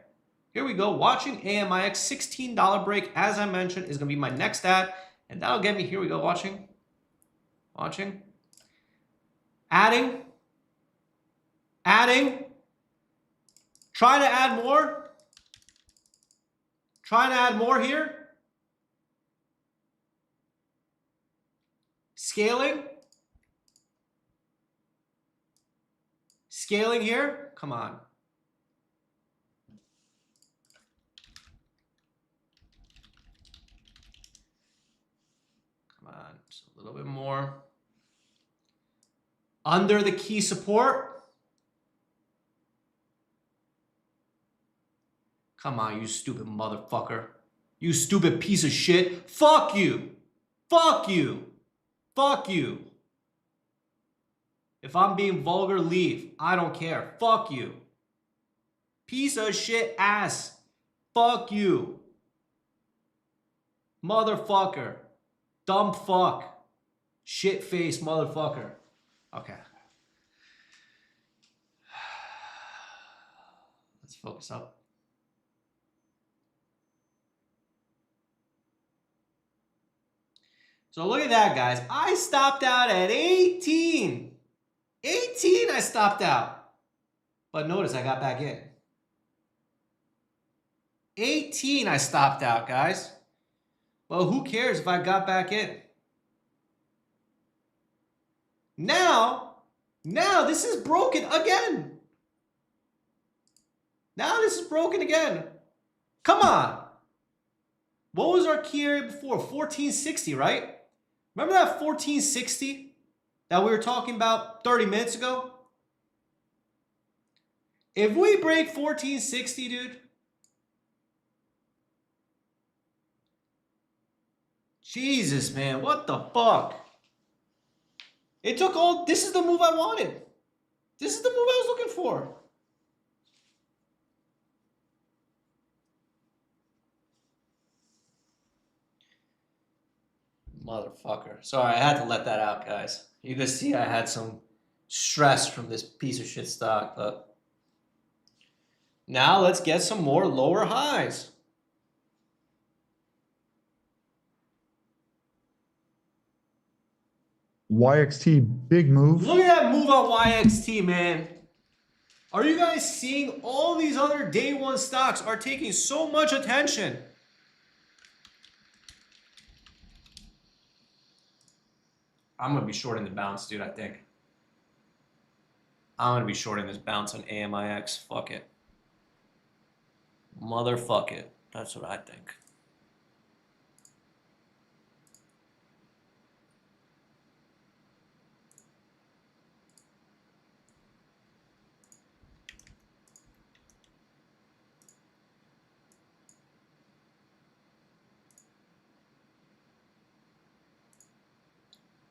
S1: Here we go, watching AMIX, $16 break, as I mentioned, is going to be my next ad. And that'll get me, here we go, watching, adding, trying to add more here, scaling here, come on. Just a little bit more. Under the key support. Come on, you stupid motherfucker. You stupid piece of shit. Fuck you. Fuck you. Fuck you. If I'm being vulgar, leave. I don't care. Fuck you. Piece of shit ass. Fuck you. Motherfucker. Dumb fuck. Shit face motherfucker. Okay. Let's focus up. So look at that, guys. I stopped out at 18. 18 I stopped out. But notice I got back in. 18 I stopped out, guys. Well, who cares if I got back in? Now this is broken again. Now this is broken again. Come on. What was our key area before? 1460, right? Remember that 1460 that we were talking about 30 minutes ago? If we break 1460, dude, Jesus, man, what the fuck? It took all, this is the move I wanted. This is the move I was looking for. Motherfucker. Sorry, I had to let that out, guys. You can see I had some stress from this piece of shit stock, but now let's get some more lower highs.
S3: YXT, big move.
S1: Look at that move on YXT, man. Are you guys seeing all these other day 1 stocks are taking so much attention? I'm going to be shorting the bounce, dude, I think. I'm going to be shorting this bounce on AMIX. Fuck it. Motherfuck it. That's what I think.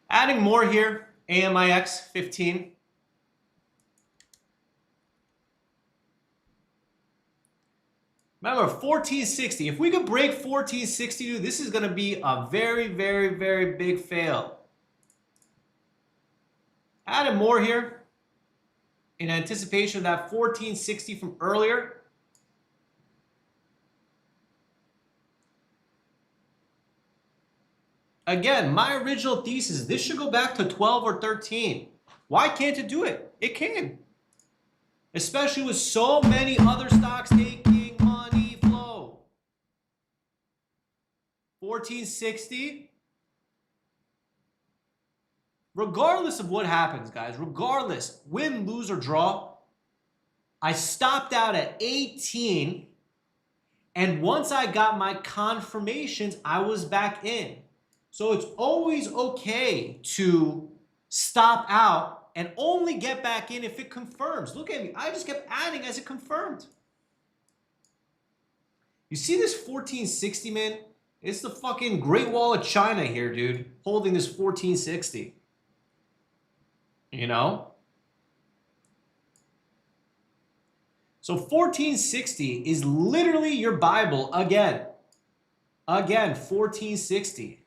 S1: Adding more here, AMIX 15. Remember, 1460. If we could break 1460, dude, this is going to be a very big fail. Adding more here in anticipation of that 1460 from earlier. Again, my original thesis, this should go back to 12 or 13. Why can't it do it? It can. Especially with so many other stocks taking money flow. 1460. Regardless of what happens, guys, regardless, win, lose, or draw, I stopped out at 18. And once I got my confirmations, I was back in. So it's always okay to stop out
S2: and only get back in if it confirms. Look at me. I just kept adding as it confirmed. You see this 1460, man? It's the fucking Great Wall of China here, dude, holding this 1460. You know? So 1460 is literally your Bible again. Again, 1460.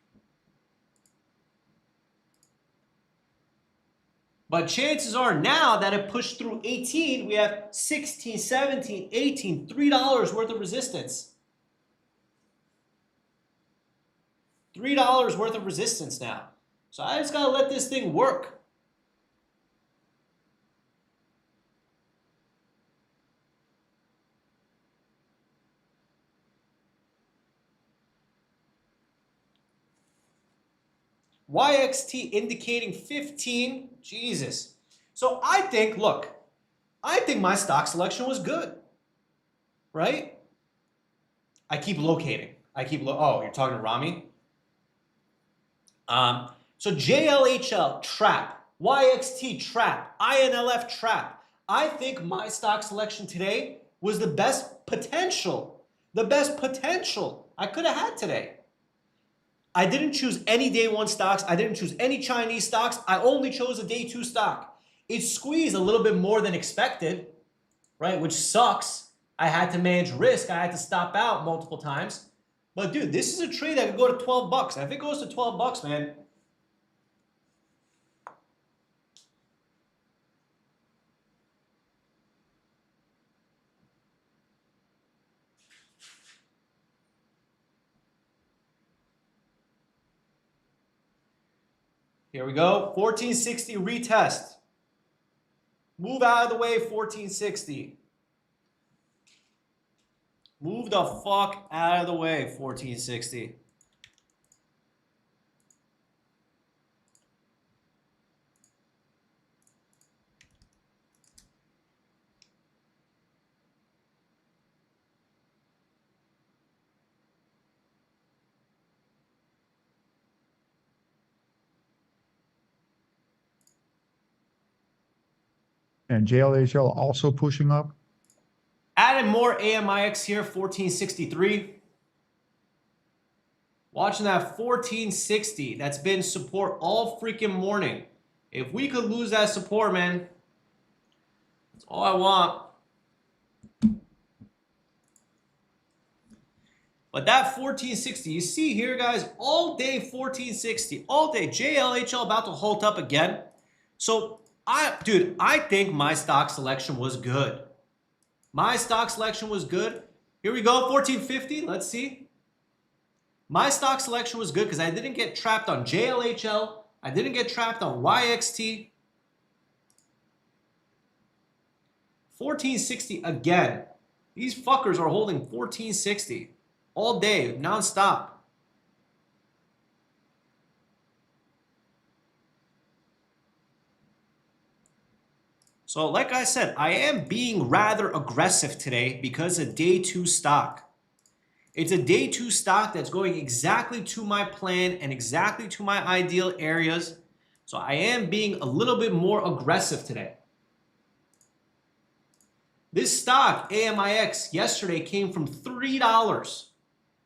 S2: But chances are now that it pushed through 18, we have 16, 17, 18, $3 worth of resistance. $3 worth of resistance now. So I just got to let this thing work. YXT indicating 15. Jesus. So I think, look, I think my stock selection was good. Right? I keep locating. Oh, you're talking to Rami? So JLHL, trap. YXT, trap. INLF, trap. I think my stock selection today was the best potential. The best potential I could have had today. I didn't choose any day one stocks. I didn't choose any Chinese stocks. I only chose a day two stock. It squeezed a little bit more than expected, right? Which sucks. I had to manage risk. I had to stop out multiple times. But dude, this is a trade that could go to 12 bucks. And if it goes to 12 bucks, man. Here we go. 1460 retest. Move out of the way, 1460. Move the fuck out of the way, 1460.
S3: And JLHL also pushing up.
S2: Added more AMIX here, 1463. Watching that 1460. That's been support all freaking morning. If we could lose that support, man, that's all I want. But that 1460, you see here, guys, all day 1460, all day. JLHL about to halt up again. So, dude, I think my stock selection was good. My stock selection was good. Here we go, 1450. Let's see. My stock selection was good because I didn't get trapped on JLHL. I didn't get trapped on YXT. 1460 again. These fuckers are holding 1460 all day, nonstop. So like I said, I am being rather aggressive today because of day two stock. It's a day two stock that's going exactly to my plan and exactly to my ideal areas. So I am being a little bit more aggressive today. This stock, AMIX, yesterday came from $3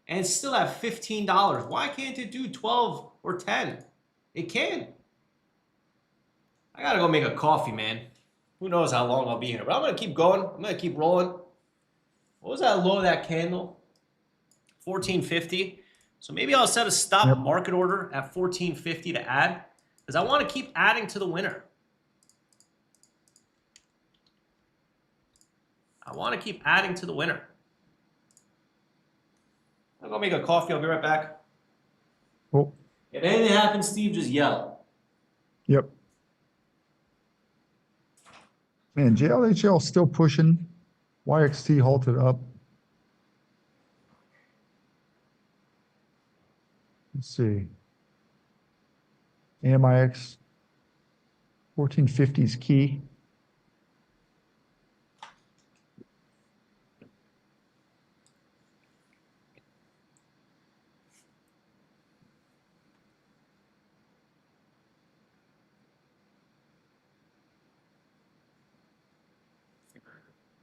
S2: and it's still at $15. Why can't it do 12 or 10? It can. I gotta go make a coffee, man. Who knows how long I'll be here, but I'm gonna keep going. I'm gonna keep rolling. What was that low of that candle? 1450. So maybe I'll set a stop market order at 1450 to add because I want to keep adding to the winner. I want to keep adding to the winner. I'll go make a coffee. I'll be right back.
S3: Oh.
S2: If anything happens, Steve, just yell.
S3: Yep. Man, JLHL still pushing. YXT halted up. Let's see. AMIX 1450 is key.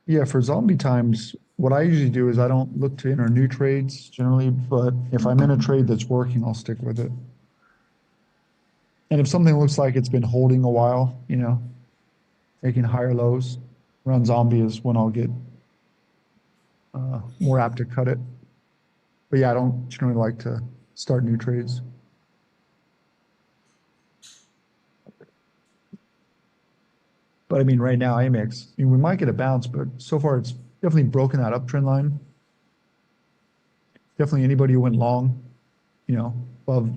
S3: Yeah, for zombie times, what I usually do is I don't look to enter new trades generally, but if I'm in a trade that's working, I'll stick with it. And if something looks like it's been holding a while, you know, making higher lows, run zombie is when I'll get more apt to cut it. But yeah, I don't generally like to start new trades. But I mean, right now, AMIX, I mean, we might get a bounce, but so far it's definitely broken that uptrend line. Definitely anybody who went long, you know, above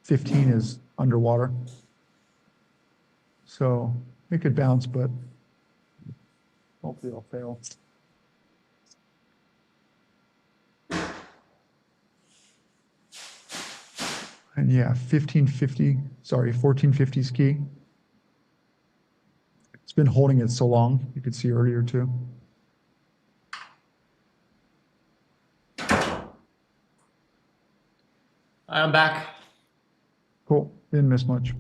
S3: 15 is underwater. So it could bounce, but hopefully it'll fail. And yeah, 1550, sorry, 1450 ski. It's been holding it so long, you could see earlier too.
S1: I'm back.
S3: Cool, didn't miss much.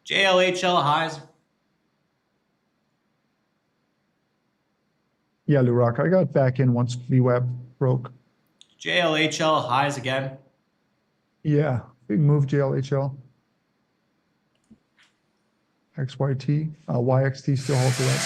S1: JLHL highs.
S3: Yeah, Lurak, I got back in once VWAP broke.
S1: JLHL highs again.
S3: Yeah, big move JLHL. XYT, YXT still halted up.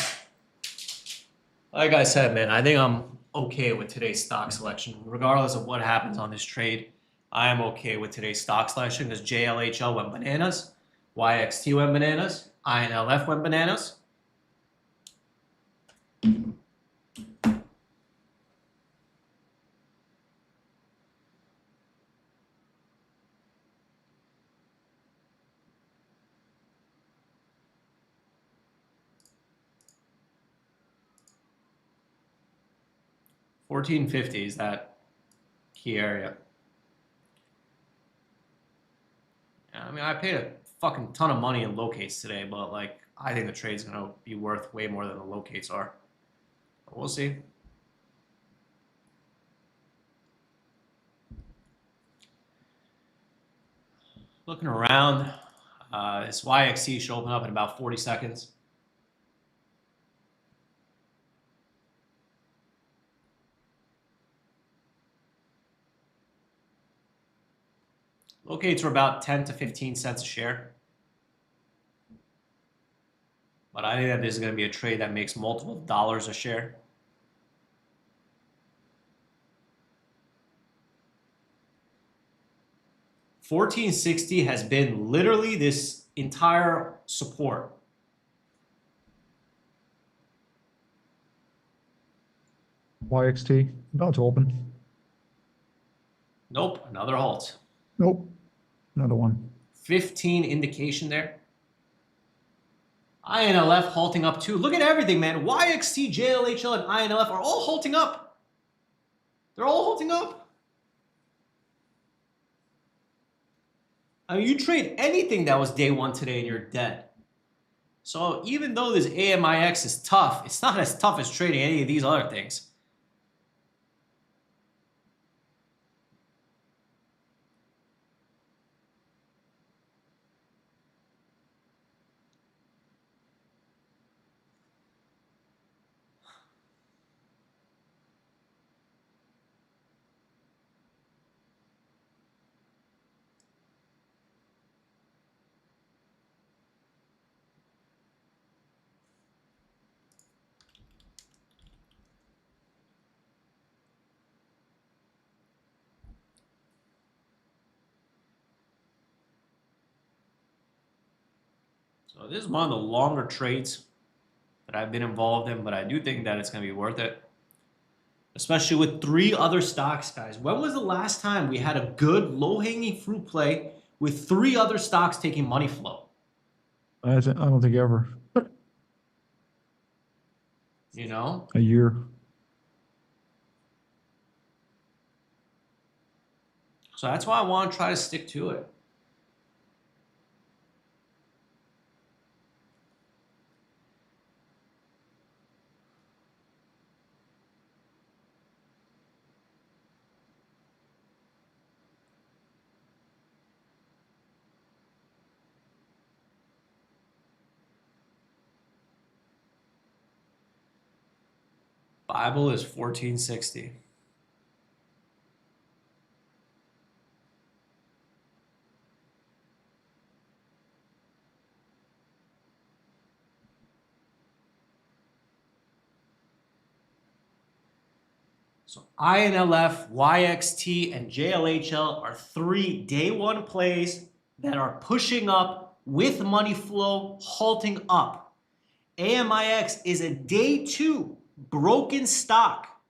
S1: Like I said, man, I think I'm okay with today's stock selection. Regardless of what happens on this trade, I am okay with today's stock selection because JLHL went bananas, YXT went bananas, INLF went bananas. $14.50 is that key area. I mean, I paid a fucking ton of money in locates today, but like, I think the trade's gonna be worth way more than the locates are. But we'll see. Looking around, this YXT should open up in about 40 seconds. Locates are about 10 to 15 cents a share. But I think that this is going to be a trade that makes multiple dollars a share. $14.60 has been literally this entire support.
S3: YXT, about to open.
S1: Nope, another halt.
S3: Nope, another one.
S1: 15 indication there. INLF halting up too. Look at everything, man. YXT, JLHL, and INLF are all halting up. They're all halting up. I mean, you trade anything that was day one today and you're dead. So even though this AMIX is tough, it's not as tough as trading any of these other things. So this is one of the longer trades that I've been involved in, but I do think that it's going to be worth it. Especially with 3 other stocks, guys. When was the last time we had a good low-hanging fruit play with 3 other stocks taking money flow?
S3: I don't think ever.
S1: You know?
S3: A year.
S1: So that's why I want to try to stick to it. Bible is 1460. So INLF, YXT, and JLHL are 3 day one plays that are pushing up with money flow, halting up. AMIX is a day 2 broken stock.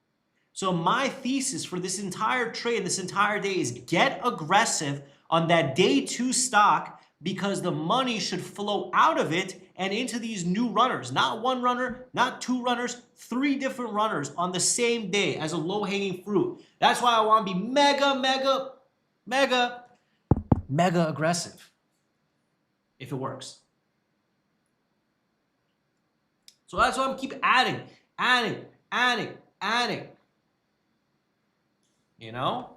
S1: So my thesis for this entire trade, this entire day, is get aggressive on that day 2 stock because the money should flow out of it and into these new runners. Not one runner, not 2 runners, 3 different runners on the same day as a low-hanging fruit. That's why I want to be mega aggressive if it works. So that's why I'm keep adding. You know?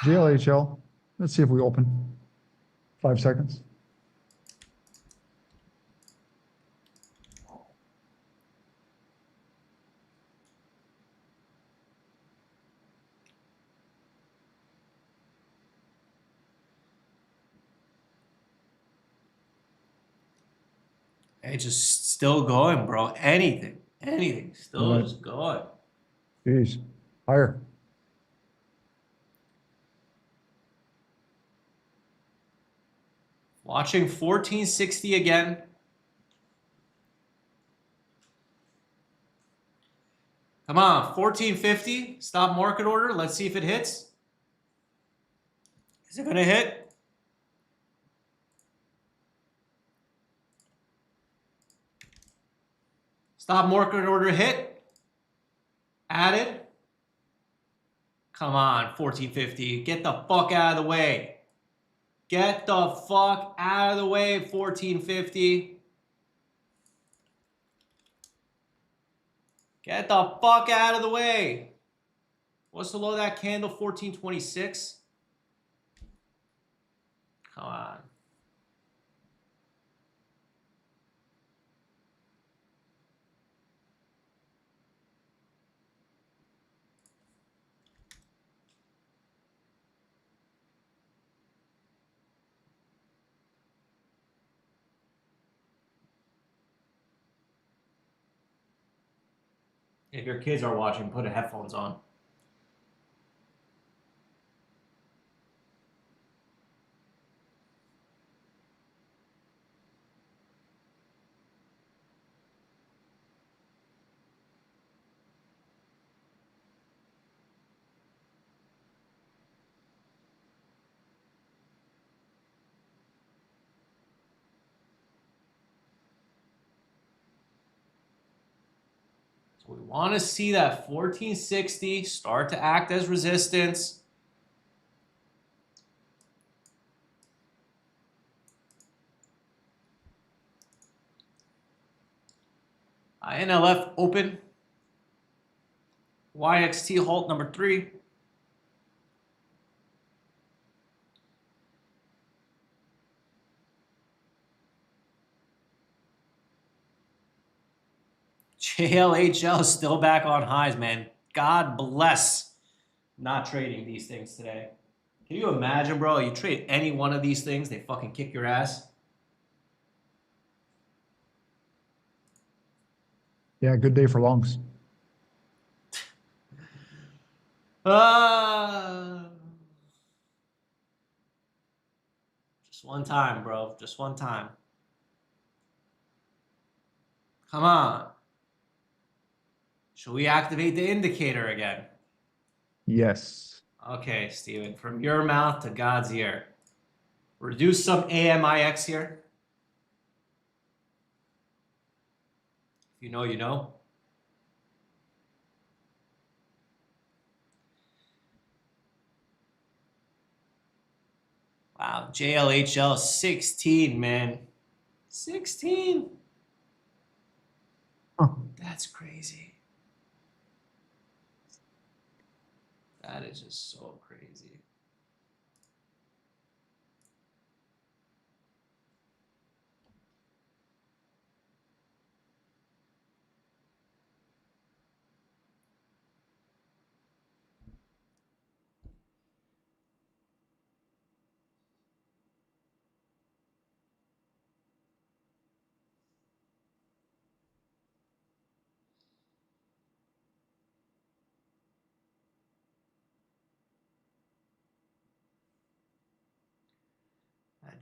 S3: JLHL. Let's see if we open. 5 seconds.
S1: It's just still going, bro. Anything, still
S3: Right.
S1: just going.
S3: Jeez. Higher.
S1: Watching 1460 again. Come on, 1450. Stop market order. Let's see if it hits. Is it going to hit? Stop market order hit. Added. Come on, 1450. Get the fuck out of the way. Get the fuck out of the way, 1450. Get the fuck out of the way. What's the low of that candle? 1426. Come on. If your kids are watching, put headphones on. So we want to see that 1460 start to act as resistance. INLF open. YXT halt number 3. JLHL is still back on highs, man. God bless not trading these things today. Can you imagine, bro? You trade any one of these things, they fucking kick your ass.
S3: Yeah, good day for longs.
S1: Just one time, bro. Just one time. Come on. Should we activate the indicator again?
S3: Yes.
S1: Okay, Steven. From your mouth to God's ear. Reduce some AMIX here. If you know, you know. Wow, JLHL 16, man. 16.
S3: Huh.
S1: That's crazy. That is just so crazy.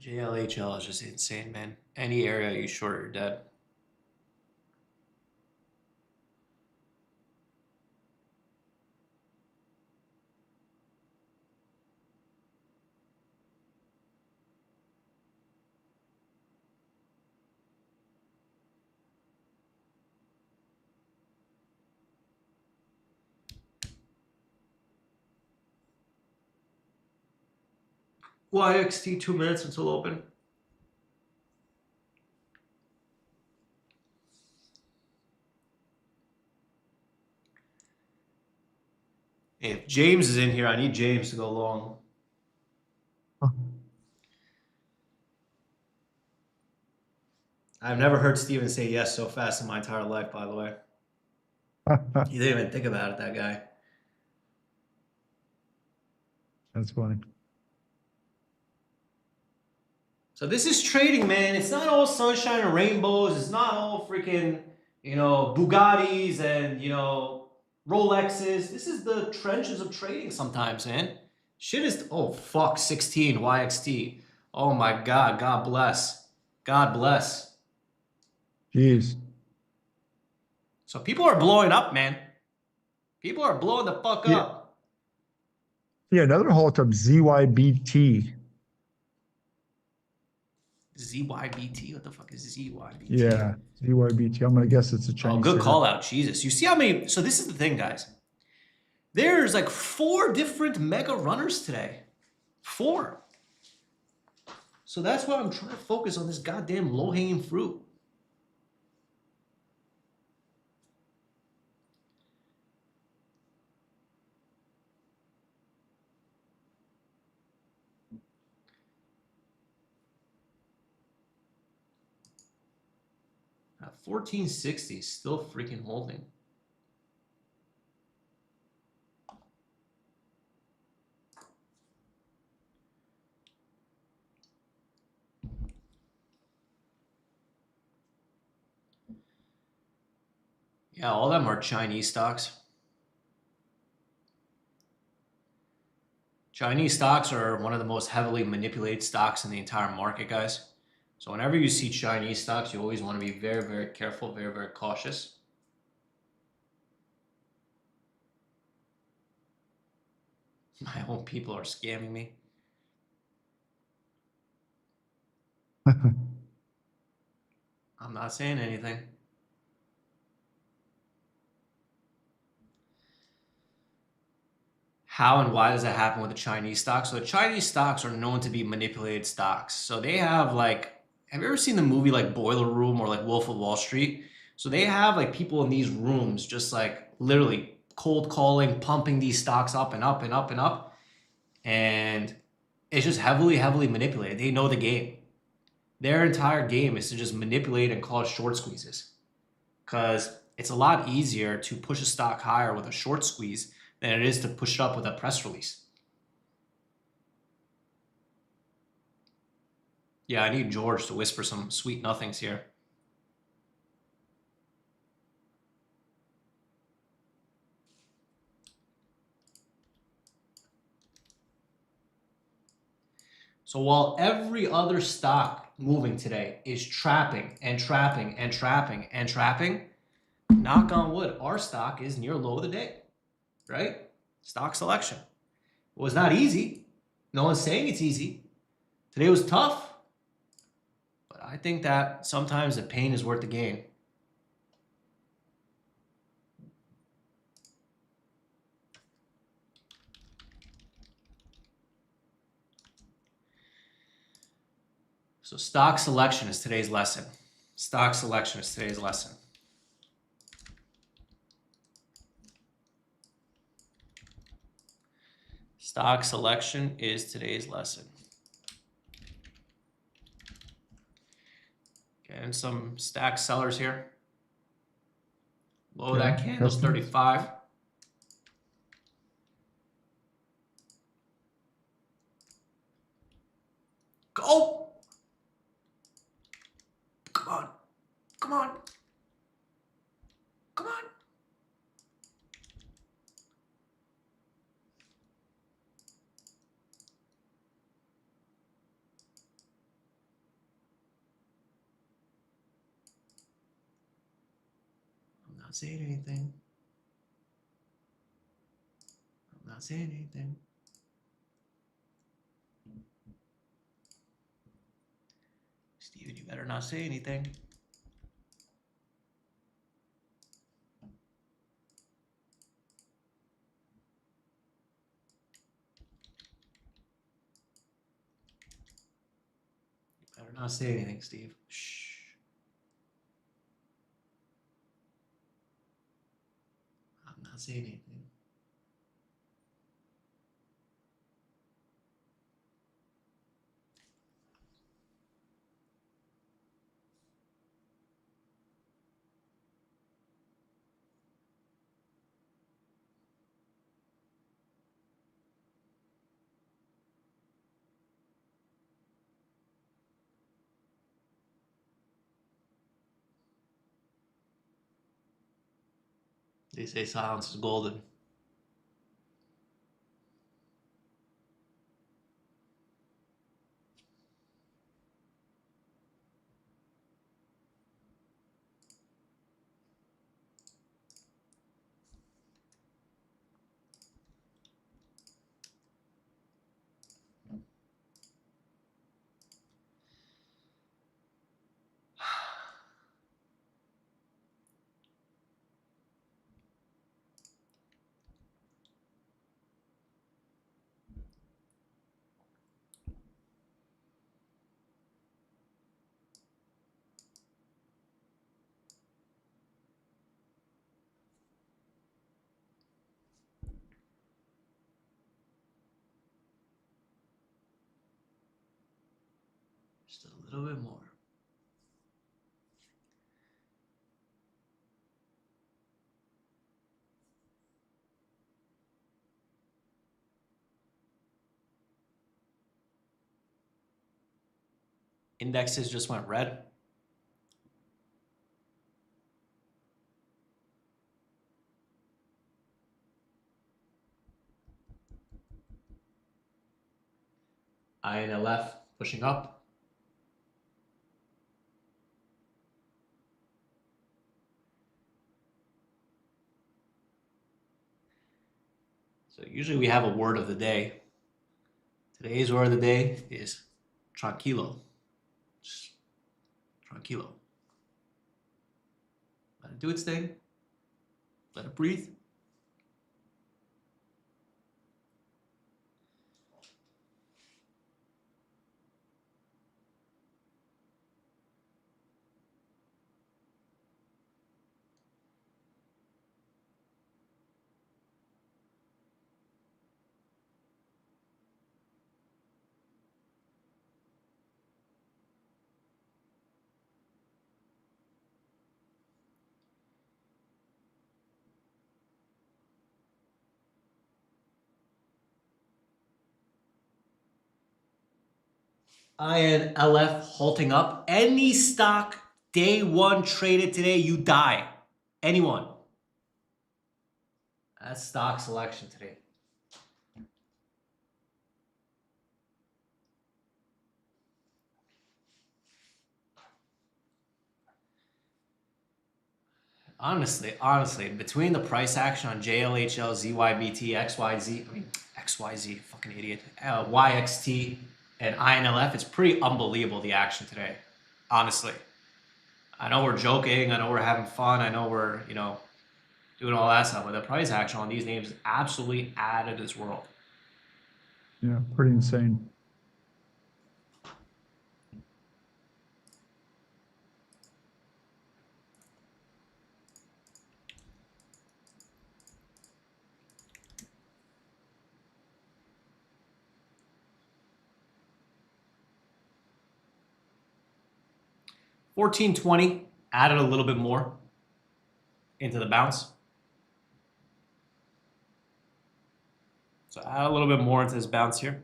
S1: JLHL is just insane, man. Any area you short, you're dead. YXT 2 minutes until open. If James is in here, I need James to go long. I've never heard Steven say yes so fast in my entire life, by the way. He didn't even think about it, that guy.
S3: That's funny.
S1: So this is trading, man. It's not all sunshine and rainbows. It's not all freaking, you know, Bugattis and, you know, Rolexes. This is the trenches of trading sometimes, man. Shit is, oh, fuck, 16, YXT. Oh, my God. God bless. God bless.
S3: Jeez.
S1: So people are blowing up, man. People are blowing the fuck up.
S3: Yeah, another halt up, ZYBT.
S1: ZYBT? What the fuck is ZYBT?
S3: Yeah, ZYBT. I'm going to guess it's a Chinese.
S1: Oh, good
S3: setup.
S1: call out. Jesus. You see how many... So this is the thing, guys. There's like 4 different mega runners today. 4. So that's why I'm trying to focus on this goddamn low-hanging fruit. At 1460, still freaking holding. Yeah, all of them are Chinese stocks. Chinese stocks are one of the most heavily manipulated stocks in the entire market, guys. So whenever you see Chinese stocks, you always want to be very, very careful, very, very cautious. My own people are scamming me. I'm not saying anything. How and why does that happen with the Chinese stocks? So the Chinese stocks are known to be manipulated stocks. So they have like, have you ever seen the movie like Boiler Room or like Wolf of Wall Street? So they have like people in these rooms just like literally cold calling, pumping these stocks up and up and up and up. And it's just heavily, heavily manipulated. They know the game. Their entire game is to just manipulate and cause short squeezes. Because it's a lot easier to push a stock higher with a short squeeze than it is to push it up with a press release. Yeah, I need George to whisper some sweet nothings here. So while every other stock moving today is trapping and trapping and trapping and trapping, knock on wood, our stock is near low of the day, right? Stock selection. It was not easy. No one's saying it's easy. Today was tough. But I think that sometimes the pain is worth the gain. So stock selection is today's lesson. Stock selection is today's lesson. Stock selection is today's lesson. And some stack sellers here. Low of that candle's
S3: customers.
S1: 35. Go! Come on. Come on. Come on. I'm not saying anything. I'm not saying anything. Steven, you better not say anything. You better not say anything, Steve. Shh. I'm not saying anything. They say silence is golden. Just a little bit more. Indexes just went red. INLF pushing up. So usually we have a word of the day. Today's word of the day is tranquilo. Just tranquilo. Let it do its thing. Let it breathe. INLF halting up. Any stock day one traded today, you die. Anyone. That's stock selection today. Honestly, between the price action on JLHL, ZYBT, XYZ, fucking idiot, YXT, and INLF, it's pretty unbelievable the action today. Honestly. I know we're joking, I know we're having fun, I know we're, doing all that stuff, but the price action on these names is absolutely out of this world.
S3: Yeah, pretty insane.
S2: 1420 added a little bit more into the bounce. So add a little bit more into this bounce here,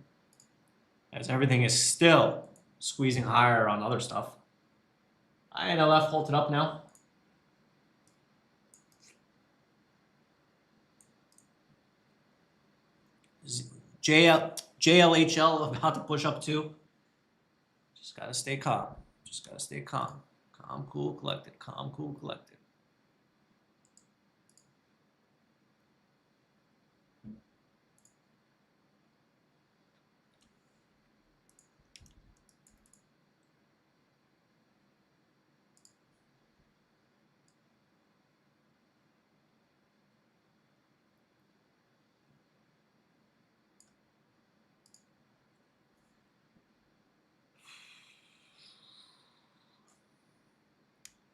S2: as everything is still squeezing higher on other stuff. INLF halted up now. JLHL about to push up too. Just gotta stay calm. Just gotta stay calm. Calm, cool, collected. Calm, cool, collected.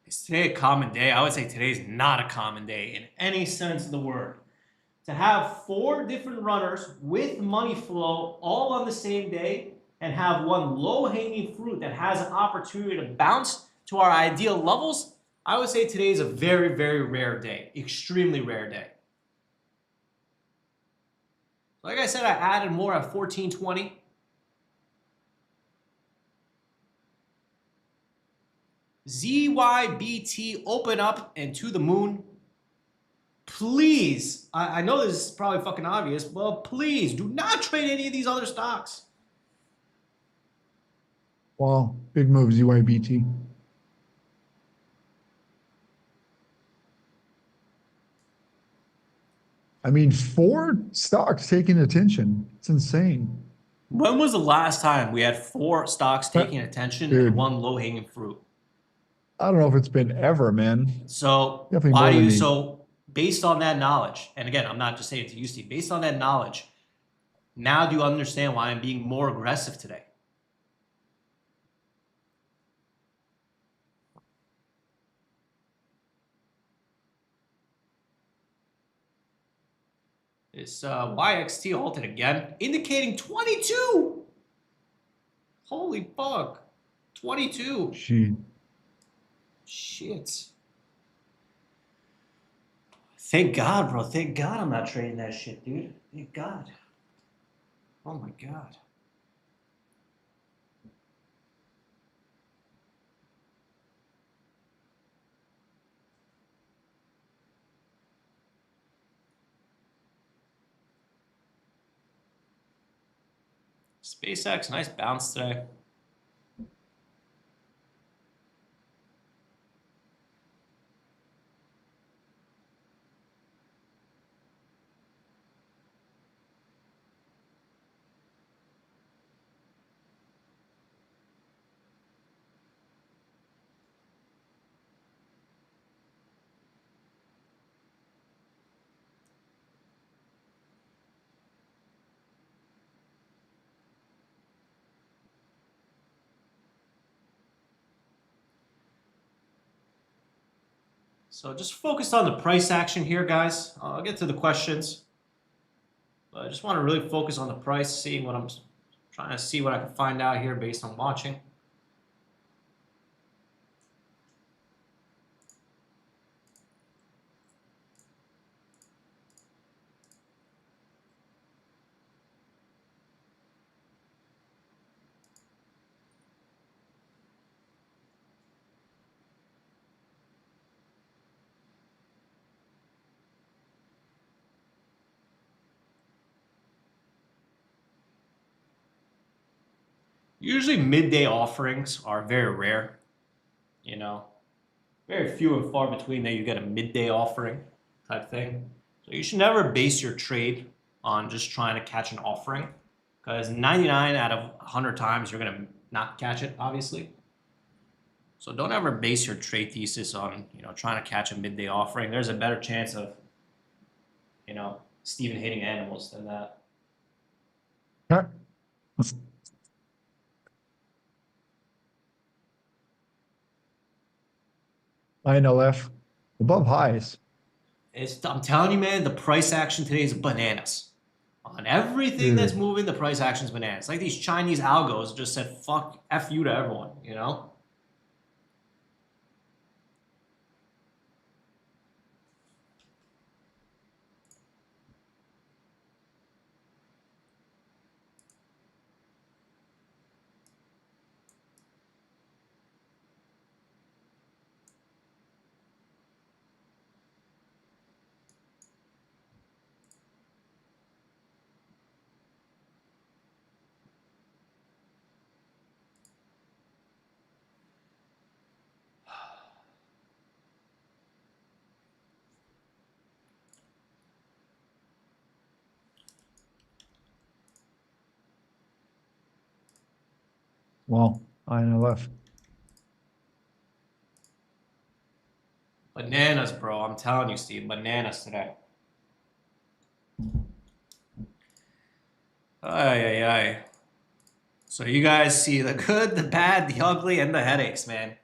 S2: Is today a common day? I would say today's not a common day in any sense of the word. To have 4 different runners with money flow all on the same day and have one low-hanging fruit that has an opportunity to bounce to our ideal levels, I would say today is a very, very rare day. Extremely rare day. Like I said, I added more at 1420. ZYBT open up and to the moon. Please, I know this is probably fucking obvious, but please do not trade any of these other stocks.
S3: Wow, big move, ZYBT. I mean, 4 stocks taking attention. It's insane.
S2: When was the last time we had 4 stocks taking attention
S3: Dude.
S2: and one low-hanging fruit?
S3: I don't know if it's been ever, man.
S2: So
S3: Definitely
S2: why
S3: more
S2: do
S3: than
S2: you?
S3: me.
S2: So based on that knowledge, and again, I'm not just saying it to you, Steve. Based on that knowledge, now do you understand why I'm being more aggressive today? This YXT halted again, indicating 22. Holy fuck, 22. Shit. Thank God, bro. Thank God I'm not trading that shit, dude. Thank God. Oh my God. SpaceX, nice bounce today. So just focused on the price action here, guys. I'll get to the questions. But I just want to really focus on the price, seeing what I'm trying to see what I can find out here based on watching. Usually midday offerings are very rare, you know, very few and far between that you get a midday offering type thing. So you should never base your trade on just trying to catch an offering, because 99 out of 100 times you're going to not catch it, obviously. So don't ever base your trade thesis on, trying to catch a midday offering. There's a better chance of, Steven hitting animals than that.
S3: Yeah. INLF above highs.
S2: I'm telling you, man, the price action today is bananas. On everything that's moving, the price action is bananas. Like these Chinese algos just said, fuck, F you to everyone,
S3: Well, INLF.
S2: Bananas, bro. I'm telling you, Steve. Bananas today. Ay, ay, ay. So you guys see the good, the bad, the ugly, and the headaches, man.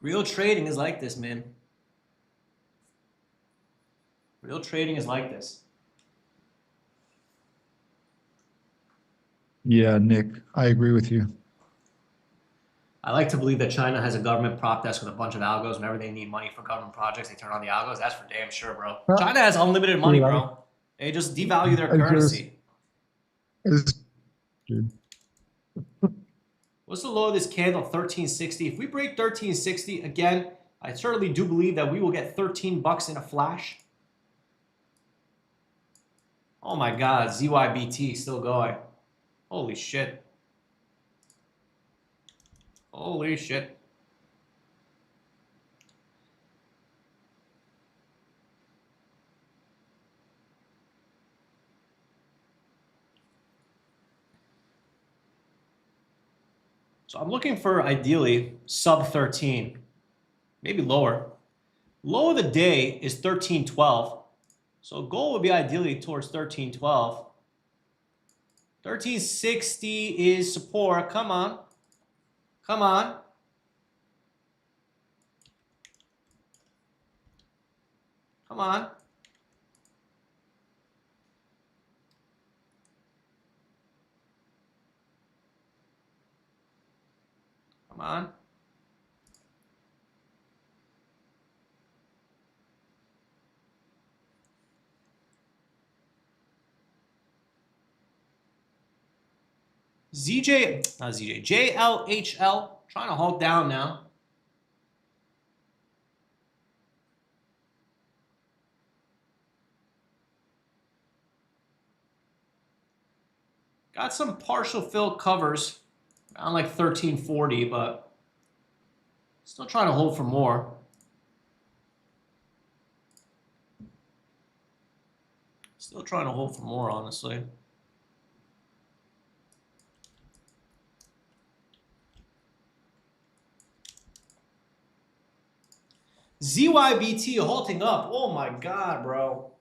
S2: Real trading is like this, man. Real trading is like this.
S3: Yeah, Nick, I agree with you.
S2: I like to believe that China has a government prop desk with a bunch of algos. Whenever they need money for government projects, they turn on the algos. That's for damn sure, bro. China has unlimited money,
S3: Dude,
S2: bro. They just devalue their
S3: I just,
S2: currency.
S3: dude.
S2: What's the low of this candle? 1360. If we break 1360 again, I certainly do believe that we will get 13 bucks in a flash. Oh my God, ZYBT still going. Holy shit. Holy shit. So I'm looking for ideally sub 13, maybe lower. Low of the day is 1312. So goal would be ideally towards 1312. 1360 is support. Come on. Come on. Come on. Come on. Not ZJ, JLHL, trying to hold down now. Got some partial fill covers around like 1340, but still trying to hold for more. Still trying to hold for more, honestly. ZYBT halting up. Oh my God, bro.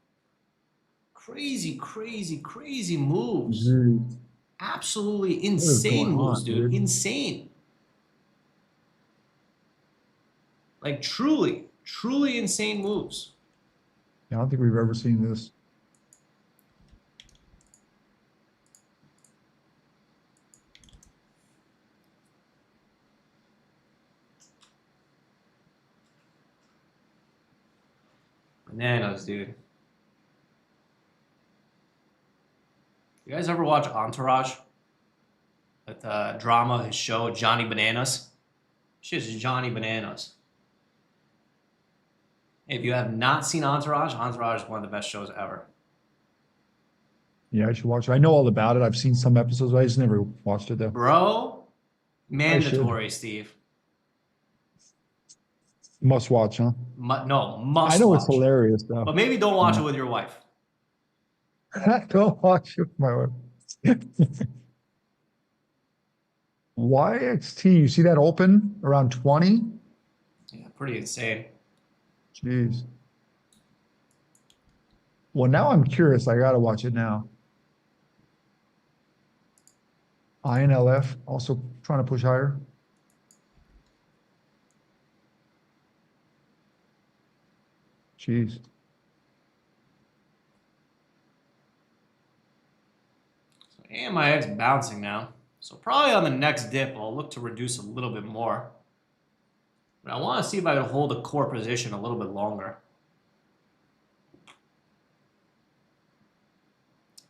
S2: Crazy, crazy, crazy moves.
S3: Dude,
S2: Absolutely
S3: what is
S2: insane
S3: going
S2: moves,
S3: on,
S2: dude.
S3: dude?
S2: Insane. Like truly, truly insane moves.
S3: Yeah, I don't think we've ever seen this.
S2: Bananas, dude. You guys ever watch Entourage? That drama, his show, Johnny Bananas? Shit's Johnny Bananas. If you have not seen Entourage, Entourage is one of the best shows ever.
S3: Yeah, I should watch it. I know all about it. I've seen some episodes, but I just never watched it though.
S2: Bro,
S3: I should.
S2: mandatory, Steve.
S3: Must watch, huh?
S2: No,
S3: I
S2: must
S3: know it's
S2: watch.
S3: hilarious though.
S2: But maybe don't watch it with your wife.
S3: Don't watch it with my wife. YXT, you see that open around 20?
S2: Yeah, pretty insane.
S3: Jeez. Well, now I'm curious. I gotta watch it now. INLF also trying to push higher. Jeez.
S2: So AMIX bouncing now. So probably on the next dip, I'll look to reduce a little bit more. But I want to see if I can hold a core position a little bit longer.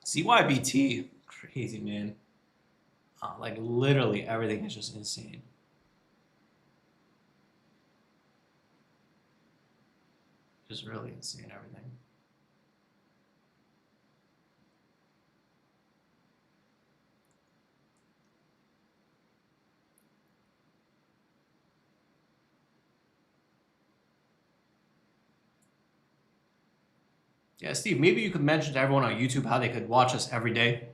S2: CYBT, crazy, man. Like literally everything is just insane. Just really insane, everything. Yeah, Steve, maybe you could mention to everyone on YouTube how they could watch us every day.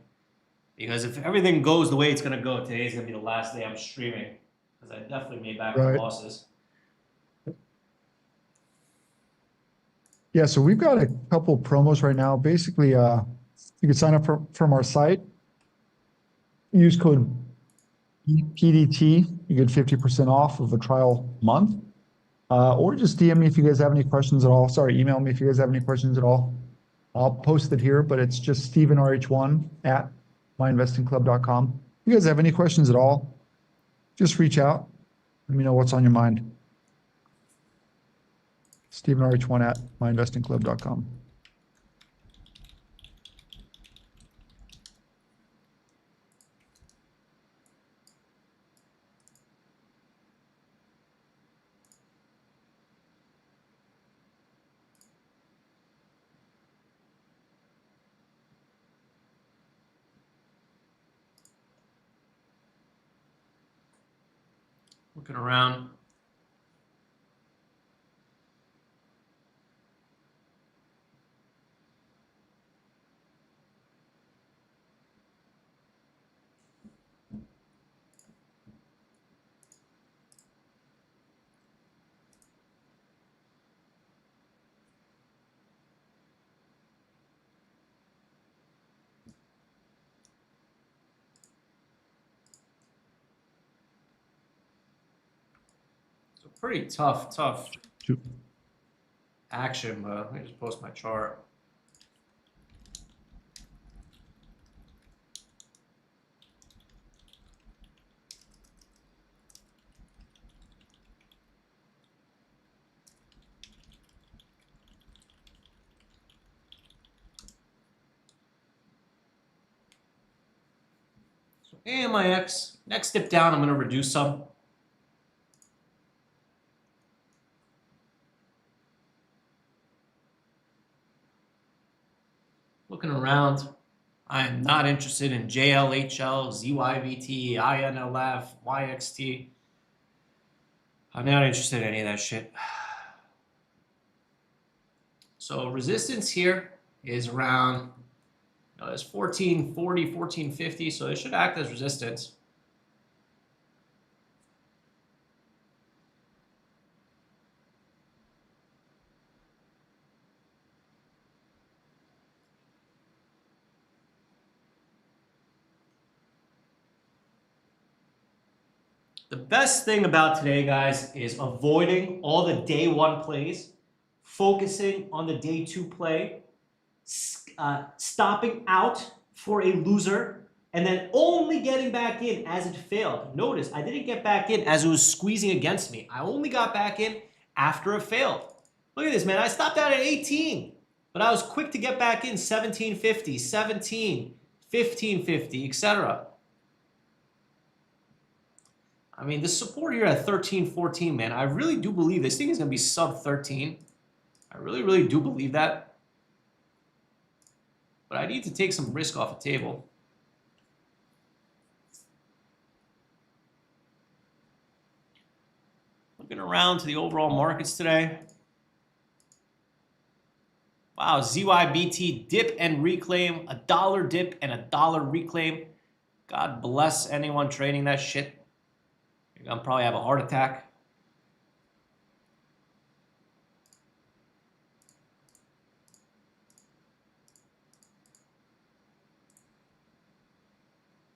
S1: Because if everything goes the way it's going to go, today's going to be the last day I'm streaming. Because I definitely made back the
S3: Right.
S1: losses.
S3: Yeah, so we've got a couple promos right now. Basically, you can sign up from our site, use code PDT, you get 50% off of a trial month. Or just DM me if you guys have any questions at all. Sorry, email me if you guys have any questions at all. I'll post it here, but it's just StephenRH1 at myinvestingclub.com. If you guys have any questions at all, just reach out. Let me know what's on your mind. StephenRH1 at myinvestingclub.com.
S1: Looking around. So pretty tough action, but let me just post my chart. So AMIX, next dip down, I'm going to reduce some. Looking around, I am not interested in JLHL, ZYVT, INLF, YXT. I'm not interested in any of that shit. So resistance here is around, it's 1440, 1450, so it should act as resistance. The best thing about today, guys, is avoiding all the day one plays, focusing on the day two play, stopping out for a loser, and then only getting back in as it failed. Notice I didn't get back in as it was squeezing against me. I only got back in after it failed. Look at this, man. I stopped out at 18, but I was quick to get back in 1750, 17, 1550, etc. I mean, the support here at 13, 14, man, I really do believe this thing is going to be sub 13. I really, really do believe that. But I need to take some risk off the table. Looking around to the overall markets today. Wow, ZYBT dip and reclaim, $1 dip and $1 reclaim. God bless anyone trading that shit. You're gonna probably have a heart attack.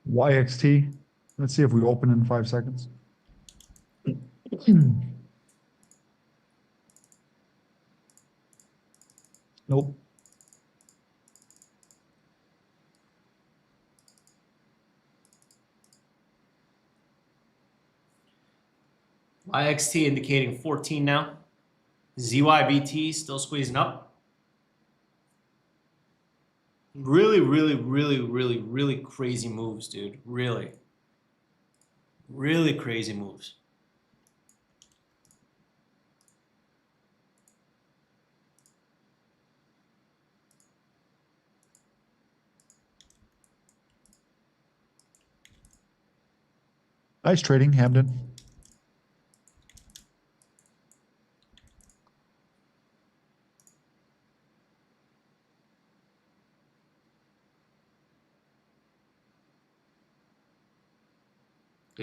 S3: YXT. Let's see if we open in 5 seconds. Nope.
S1: YXT indicating 14 now. ZYBT still squeezing up. Really, really, really, really, really crazy moves, dude. Really. Really crazy moves.
S3: Nice trading, Hamden.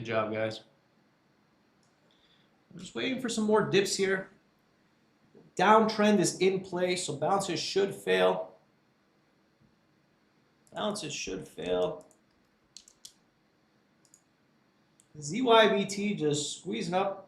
S1: job, guys. I'm just waiting for some more dips here. Downtrend is in place, so bounces should fail. Bounces should fail. ZYBT just squeezing up.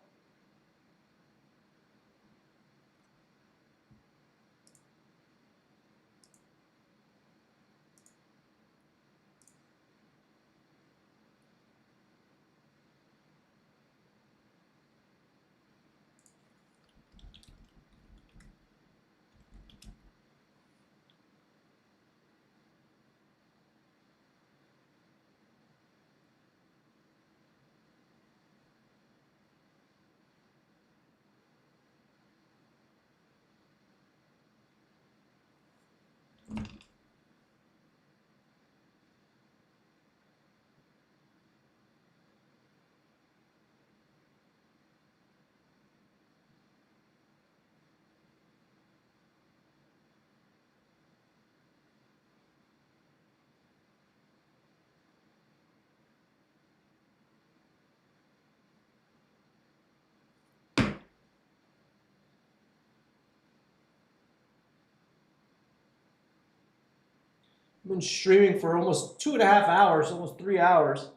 S1: I've been streaming for almost 2.5 hours, almost 3 hours.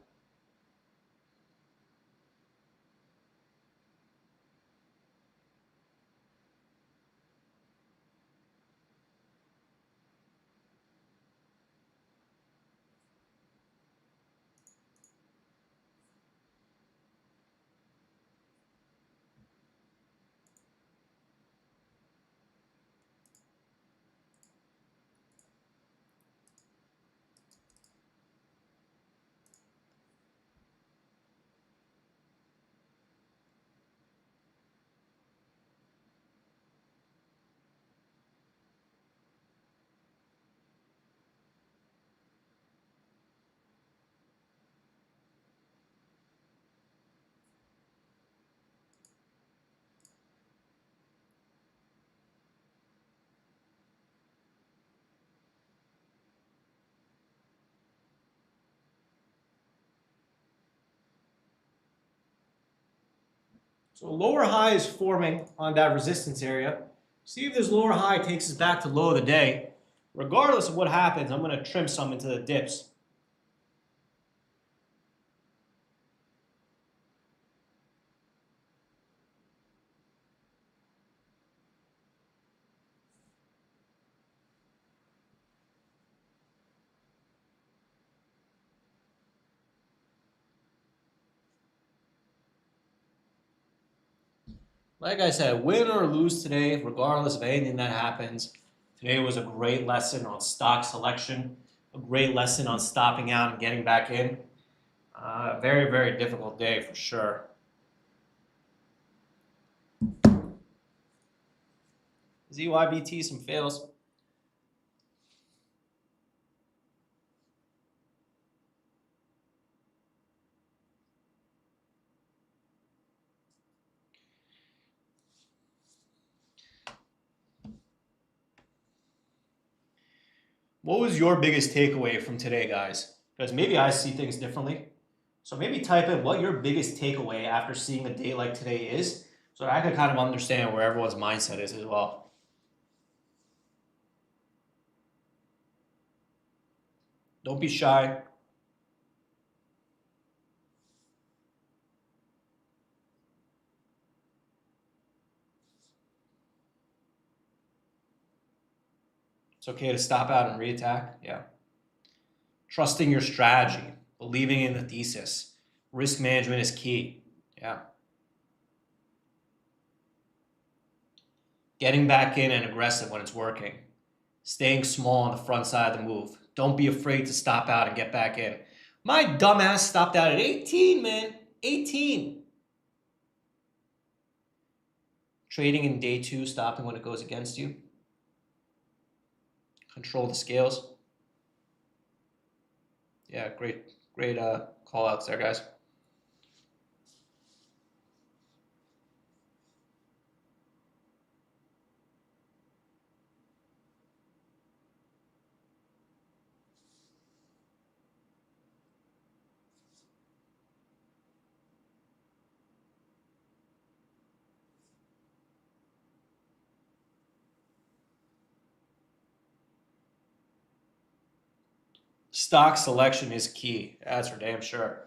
S1: So lower high is forming on that resistance area. See if this lower high takes us back to low of the day. Regardless of what happens, I'm going to trim some into the dips. Like I said, win or lose today, regardless of anything that happens, today was a great lesson on stock selection, a great lesson on stopping out and getting back in. Very, very difficult day for sure. ZYBT, some fails. What was your biggest takeaway from today, guys? Because maybe I see things differently. So maybe type in what your biggest takeaway after seeing a day like today is, so that I can kind of understand where everyone's mindset is as well. Don't be shy. It's okay to stop out and reattack. Yeah. Trusting your strategy, believing in the thesis. Risk management is key. Yeah. Getting back in and aggressive when it's working. Staying small on the front side of the move. Don't be afraid to stop out and get back in. My dumbass stopped out at 18, man. 18. Trading in day two, stopping when it goes against you. Control the scales. Yeah, great call outs there, guys. Stock selection is key. That's for damn sure.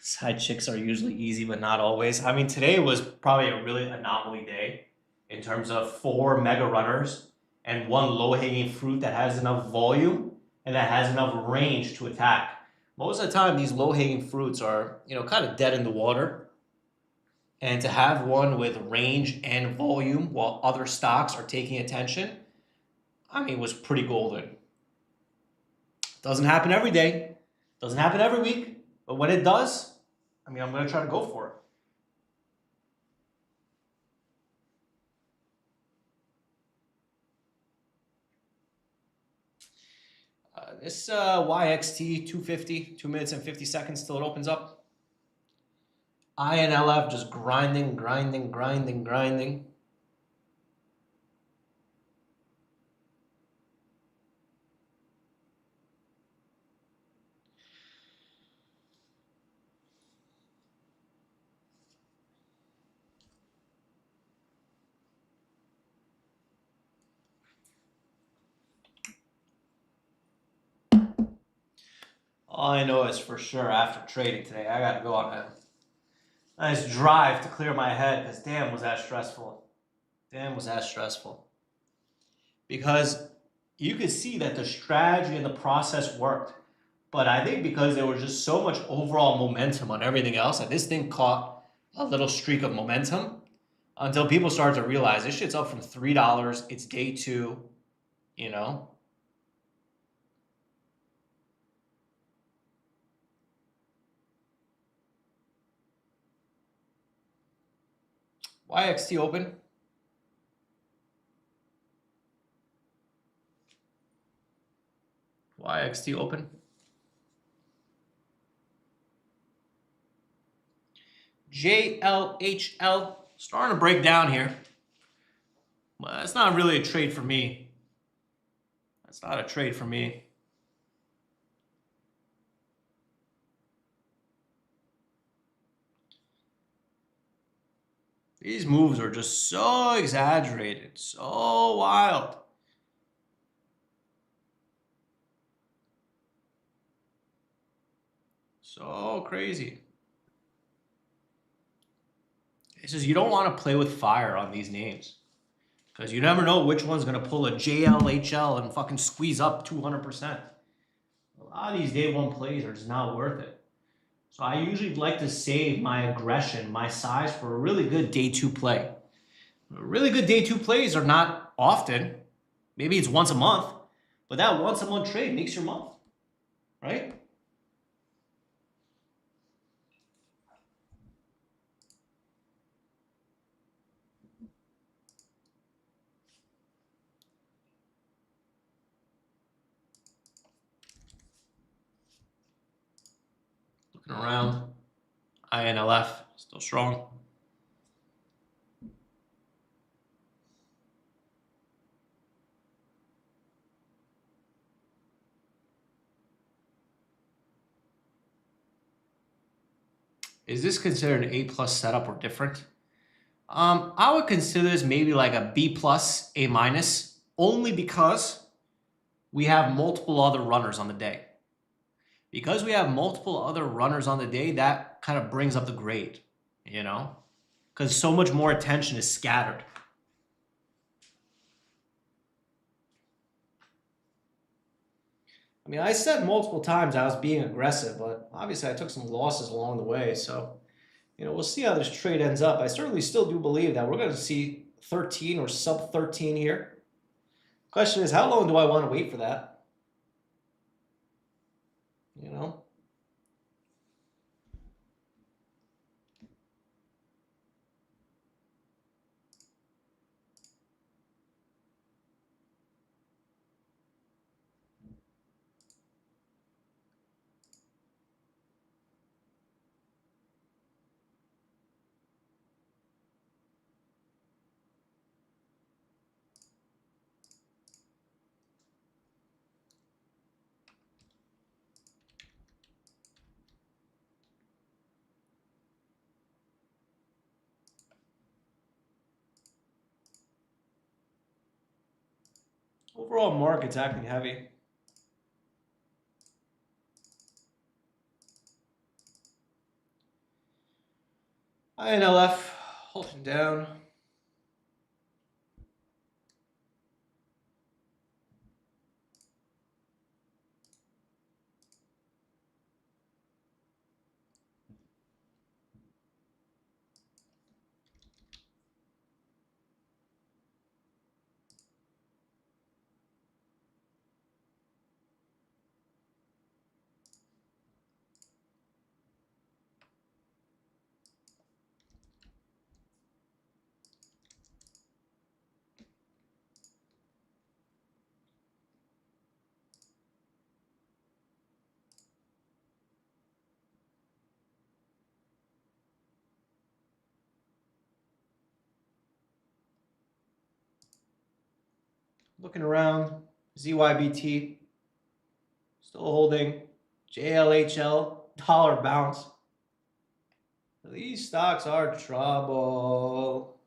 S1: Side chicks are usually easy, but not always. I mean, today was probably a really anomaly day in terms of 4 mega runners and one low hanging fruit that has enough volume and that has enough range to attack. Most of the time, these low hanging fruits are, kind of dead in the water. And to have one with range and volume while other stocks are taking attention, I mean, was pretty golden. Doesn't happen every day, doesn't happen every week, but when it does, I mean, I'm going to try to go for it. This YXT 250, 2 minutes and 50 seconds till it opens up. INLF just grinding, grinding, grinding, grinding. All I know is for sure after trading today, I got to go on a nice drive to clear my head because damn was that stressful. Damn was that stressful. Because you could see that the strategy and the process worked. But I think because there was just so much overall momentum on everything else, that this thing caught a little streak of momentum until people started to realize this shit's up from $3. It's day 2, you know. YXT open. YXT open. JLHL starting to break down here. Well, that's not really a trade for me. That's not a trade for me. These moves are just so exaggerated, so wild. So crazy. It's just you don't want to play with fire on these names. Because you never know which one's going to pull a JLHL and fucking squeeze up 200%. A lot of these day 1 plays are just not worth it. So I usually like to save my aggression, my size for a really good day 2 play. Really good day 2 plays are not often. Maybe it's once a month. But that once a month trade makes your month. Right? Looking around. INLF, still strong. Is this considered an A+ setup or different? I would consider this maybe like a B+, A-, only because we have multiple other runners on the day. Because we have multiple other runners on the day, that kind of brings up the grade, you know? Because so much more attention is scattered. I mean, I said multiple times I was being aggressive, but obviously I took some losses along the way. So, we'll see how this trade ends up. I certainly still do believe that we're going to see 13 or sub 13 here. Question is, how long do I want to wait for that?
S2: Overall market's acting heavy. INLF holding down. Looking around, ZYBT still holding, JLHL, dollar bounce. These stocks are trouble.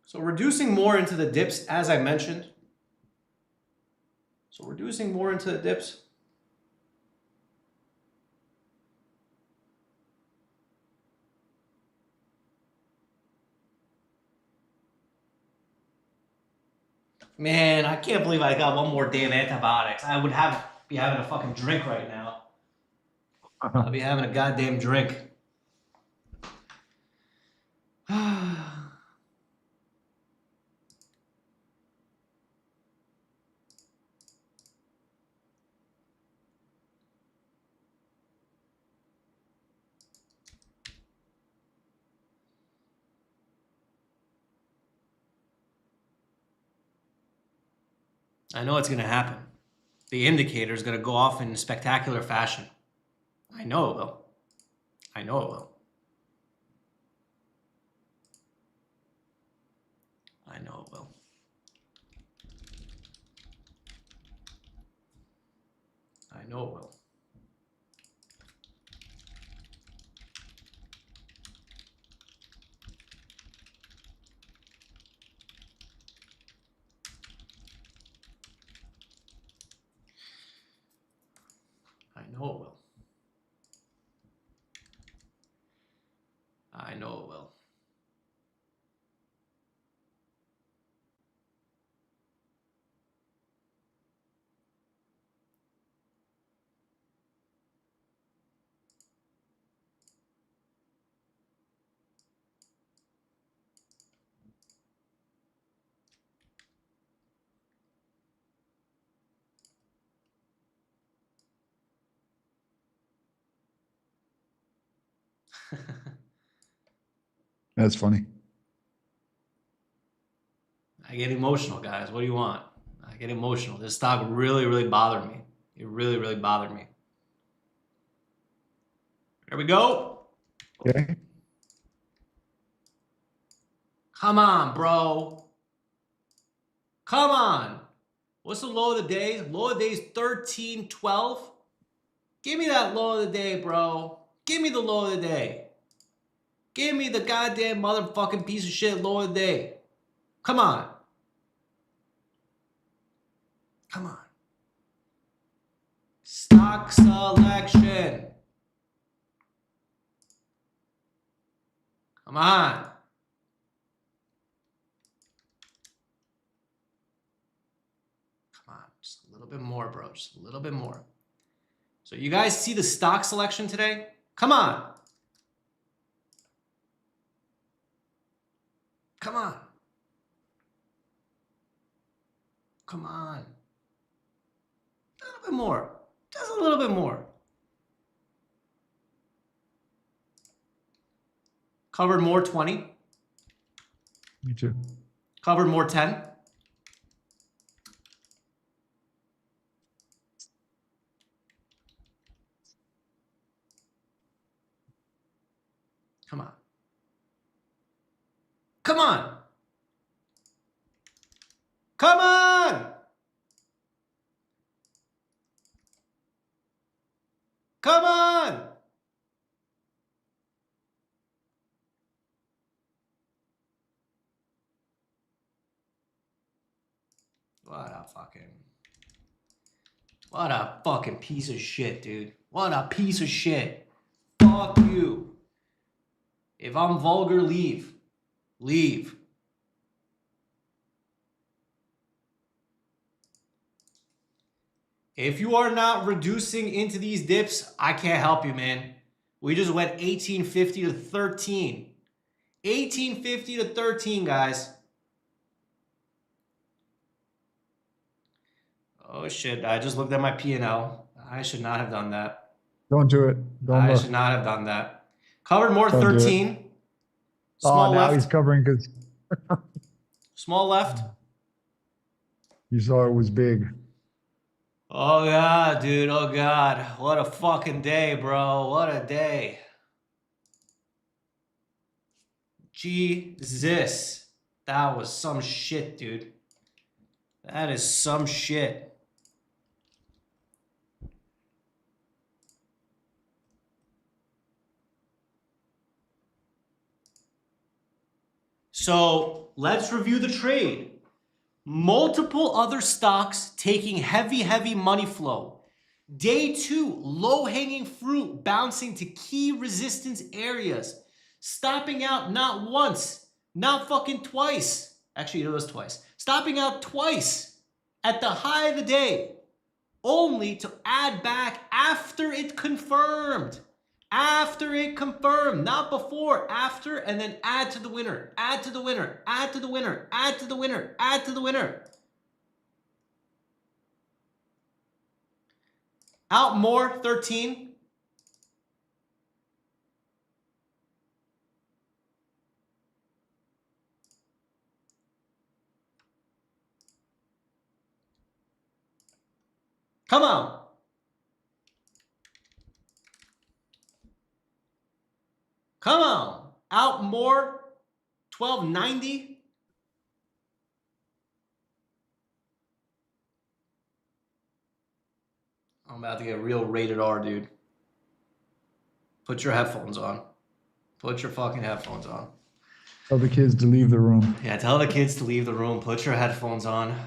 S2: So reducing more into the dips, as I mentioned. So reducing more into the dips. Man, I can't believe I got one more day of antibiotics. I would be having a fucking drink right now. I'll be having a goddamn drink. I know it's going to happen. The indicator is going to go off in spectacular fashion. I know it will. I know it will. I know it will. I know it will. I know it will. I know it will.
S3: That's funny.
S2: I get emotional, guys. What do you want? I get emotional. This stock really, really bothered me. It really, really bothered me. There we go.
S3: Okay.
S2: Come on, bro. Come on. What's the low of the day? Low of the day is 13.12. Give me that low of the day, bro. Give me the low of the day. Give me the goddamn motherfucking piece of shit low of the day. Come on. Come on. Stock selection. Come on. Come on. Just a little bit more, bro. Just a little bit more. So you guys see the stock selection today? Come on. Come on. Come on. A little bit more. Just a little bit more. Covered more 20.
S3: Me too.
S2: Covered more 10. Come on. Come on. Come on. Come on. What a fucking piece of shit, dude. What a piece of shit. Fuck you. If I'm vulgar, leave. Leave. If you are not reducing into these dips, I can't help you, man. We just went 1850 to 13. 1850 to 13, guys. Oh, shit. I just looked at my P&L. I should not have done that.
S3: Don't do it. Don't
S2: I
S3: look.
S2: should not have done that. Covered more
S3: Don't do it.
S2: 13. Small
S3: now
S2: left.
S3: he's covering because
S2: Small left.
S3: you saw it was big.
S2: Oh, God, dude. Oh, God. What a fucking day, bro. What a day. Jesus. That was some shit, dude. That is some shit. So let's review the trade. Multiple other stocks taking heavy money flow. Day 2, low-hanging fruit bouncing to key resistance areas. Stopping out not once, not fucking twice. Actually, it was twice. Stopping out twice at the high of the day, only to add back after it confirmed. After it confirmed, not before, after, and then add to the winner, add to the winner, add to the winner, add to the winner, add to the winner. Out more, 13. Come on. Come on. Out more, 1290. I'm about to get real rated R, dude. Put your headphones on. Put your fucking headphones on.
S3: Tell the kids to leave the room.
S2: Yeah, tell the kids to leave the room. Put your headphones on.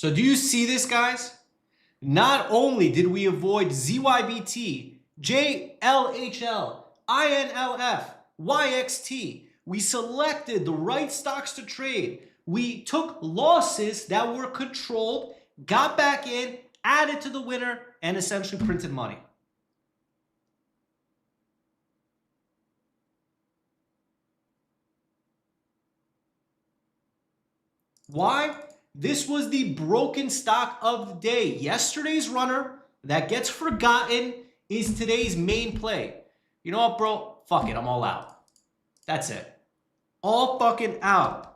S2: So do you see this, guys? Not only did we avoid ZYBT, JLHL, INLF, YXT, we selected the right stocks to trade. We took losses that were controlled, got back in, added to the winner, and essentially printed money. Why? This was the broken stock of the day. Yesterday's runner that gets forgotten is today's main play. You know what, bro? Fuck it. I'm all out. That's it. All fucking out.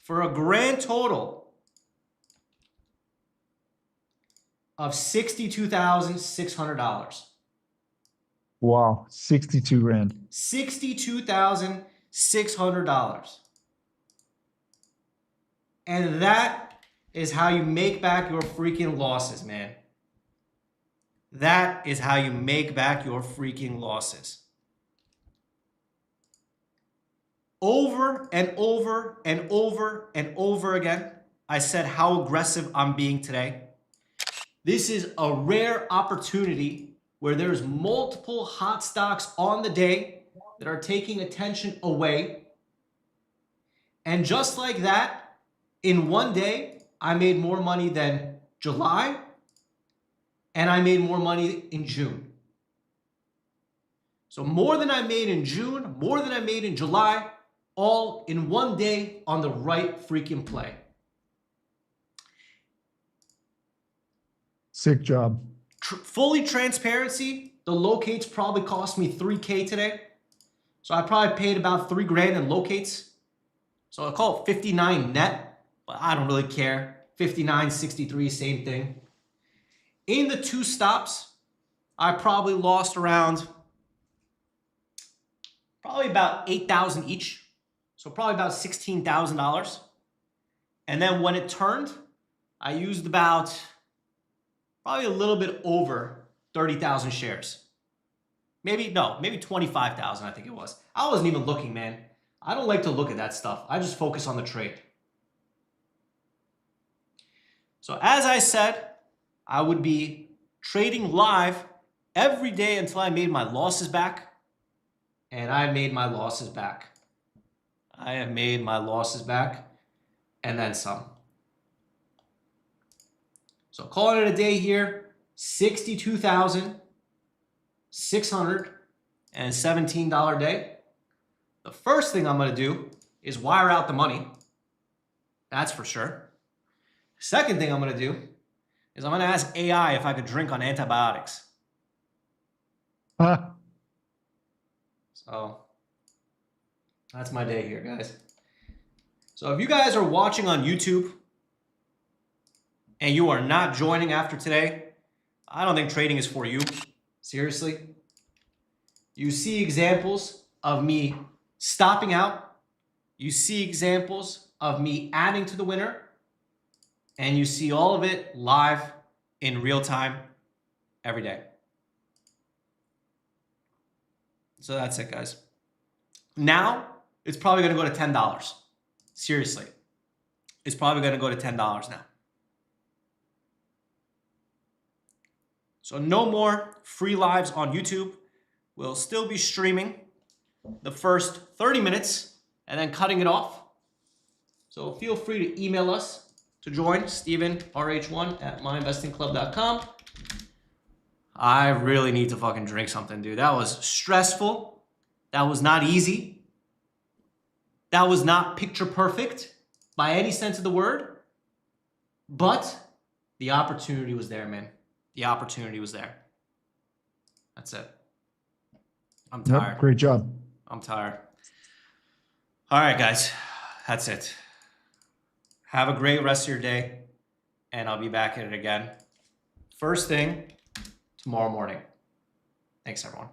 S2: For a grand total of $62,600.
S3: Wow, 62 grand.
S2: $62,600. And that is how you make back your freaking losses, man. That is how you make back your freaking losses. Over and over and over and over again, I said how aggressive I'm being today. This is a rare opportunity where there's multiple hot stocks on the day that are taking attention away. And just like that, In one day, I made more money than July, and I made more money in June. So more than I made in June, more than I made in July, all in one day on the right freaking play.
S3: Sick job.
S2: Fully transparency, the locates probably cost me $3K today. So I probably paid about $3 grand in locates. So I call it 59 net, but I don't really care. 59, 63, same thing. In the 2 stops, I probably lost around about 8,000 each. So probably about $16,000. And then when it turned, I used about probably a little bit over 30,000 shares. Maybe 25,000, I think it was. I wasn't even looking, man. I don't like to look at that stuff. I just focus on the trade. So as I said, I would be trading live every day until I made my losses back. And I made my losses back. I have made my losses back and then some. So calling it a day here, $62,617 day. The first thing I'm going to do is wire out the money. That's for sure. Second thing I'm going to do is I'm going to ask AI if I could drink on antibiotics.
S3: Ah,
S2: So that's my day here, guys. So if you guys are watching on YouTube and you are not joining after today, I don't think trading is for you. Seriously. You see examples of me stopping out. You see examples of me adding to the winner. And you see all of it live in real time every day. So that's it, guys. Now, it's probably going to go to $10. Seriously. It's probably going to go to $10 now. So no more free lives on YouTube. We'll still be streaming the first 30 minutes and then cutting it off. So feel free to email us to join, StevenRH1@myinvestingclub.com. I really need to fucking drink something, dude. That was stressful. That was not easy. That was not picture perfect by any sense of the word. But the opportunity was there, man. The opportunity was there. That's it. I'm tired.
S3: yep, great job.
S2: I'm tired. All right, guys. That's it. Have a great rest of your day, and I'll be back at it again first thing tomorrow morning. Thanks, everyone.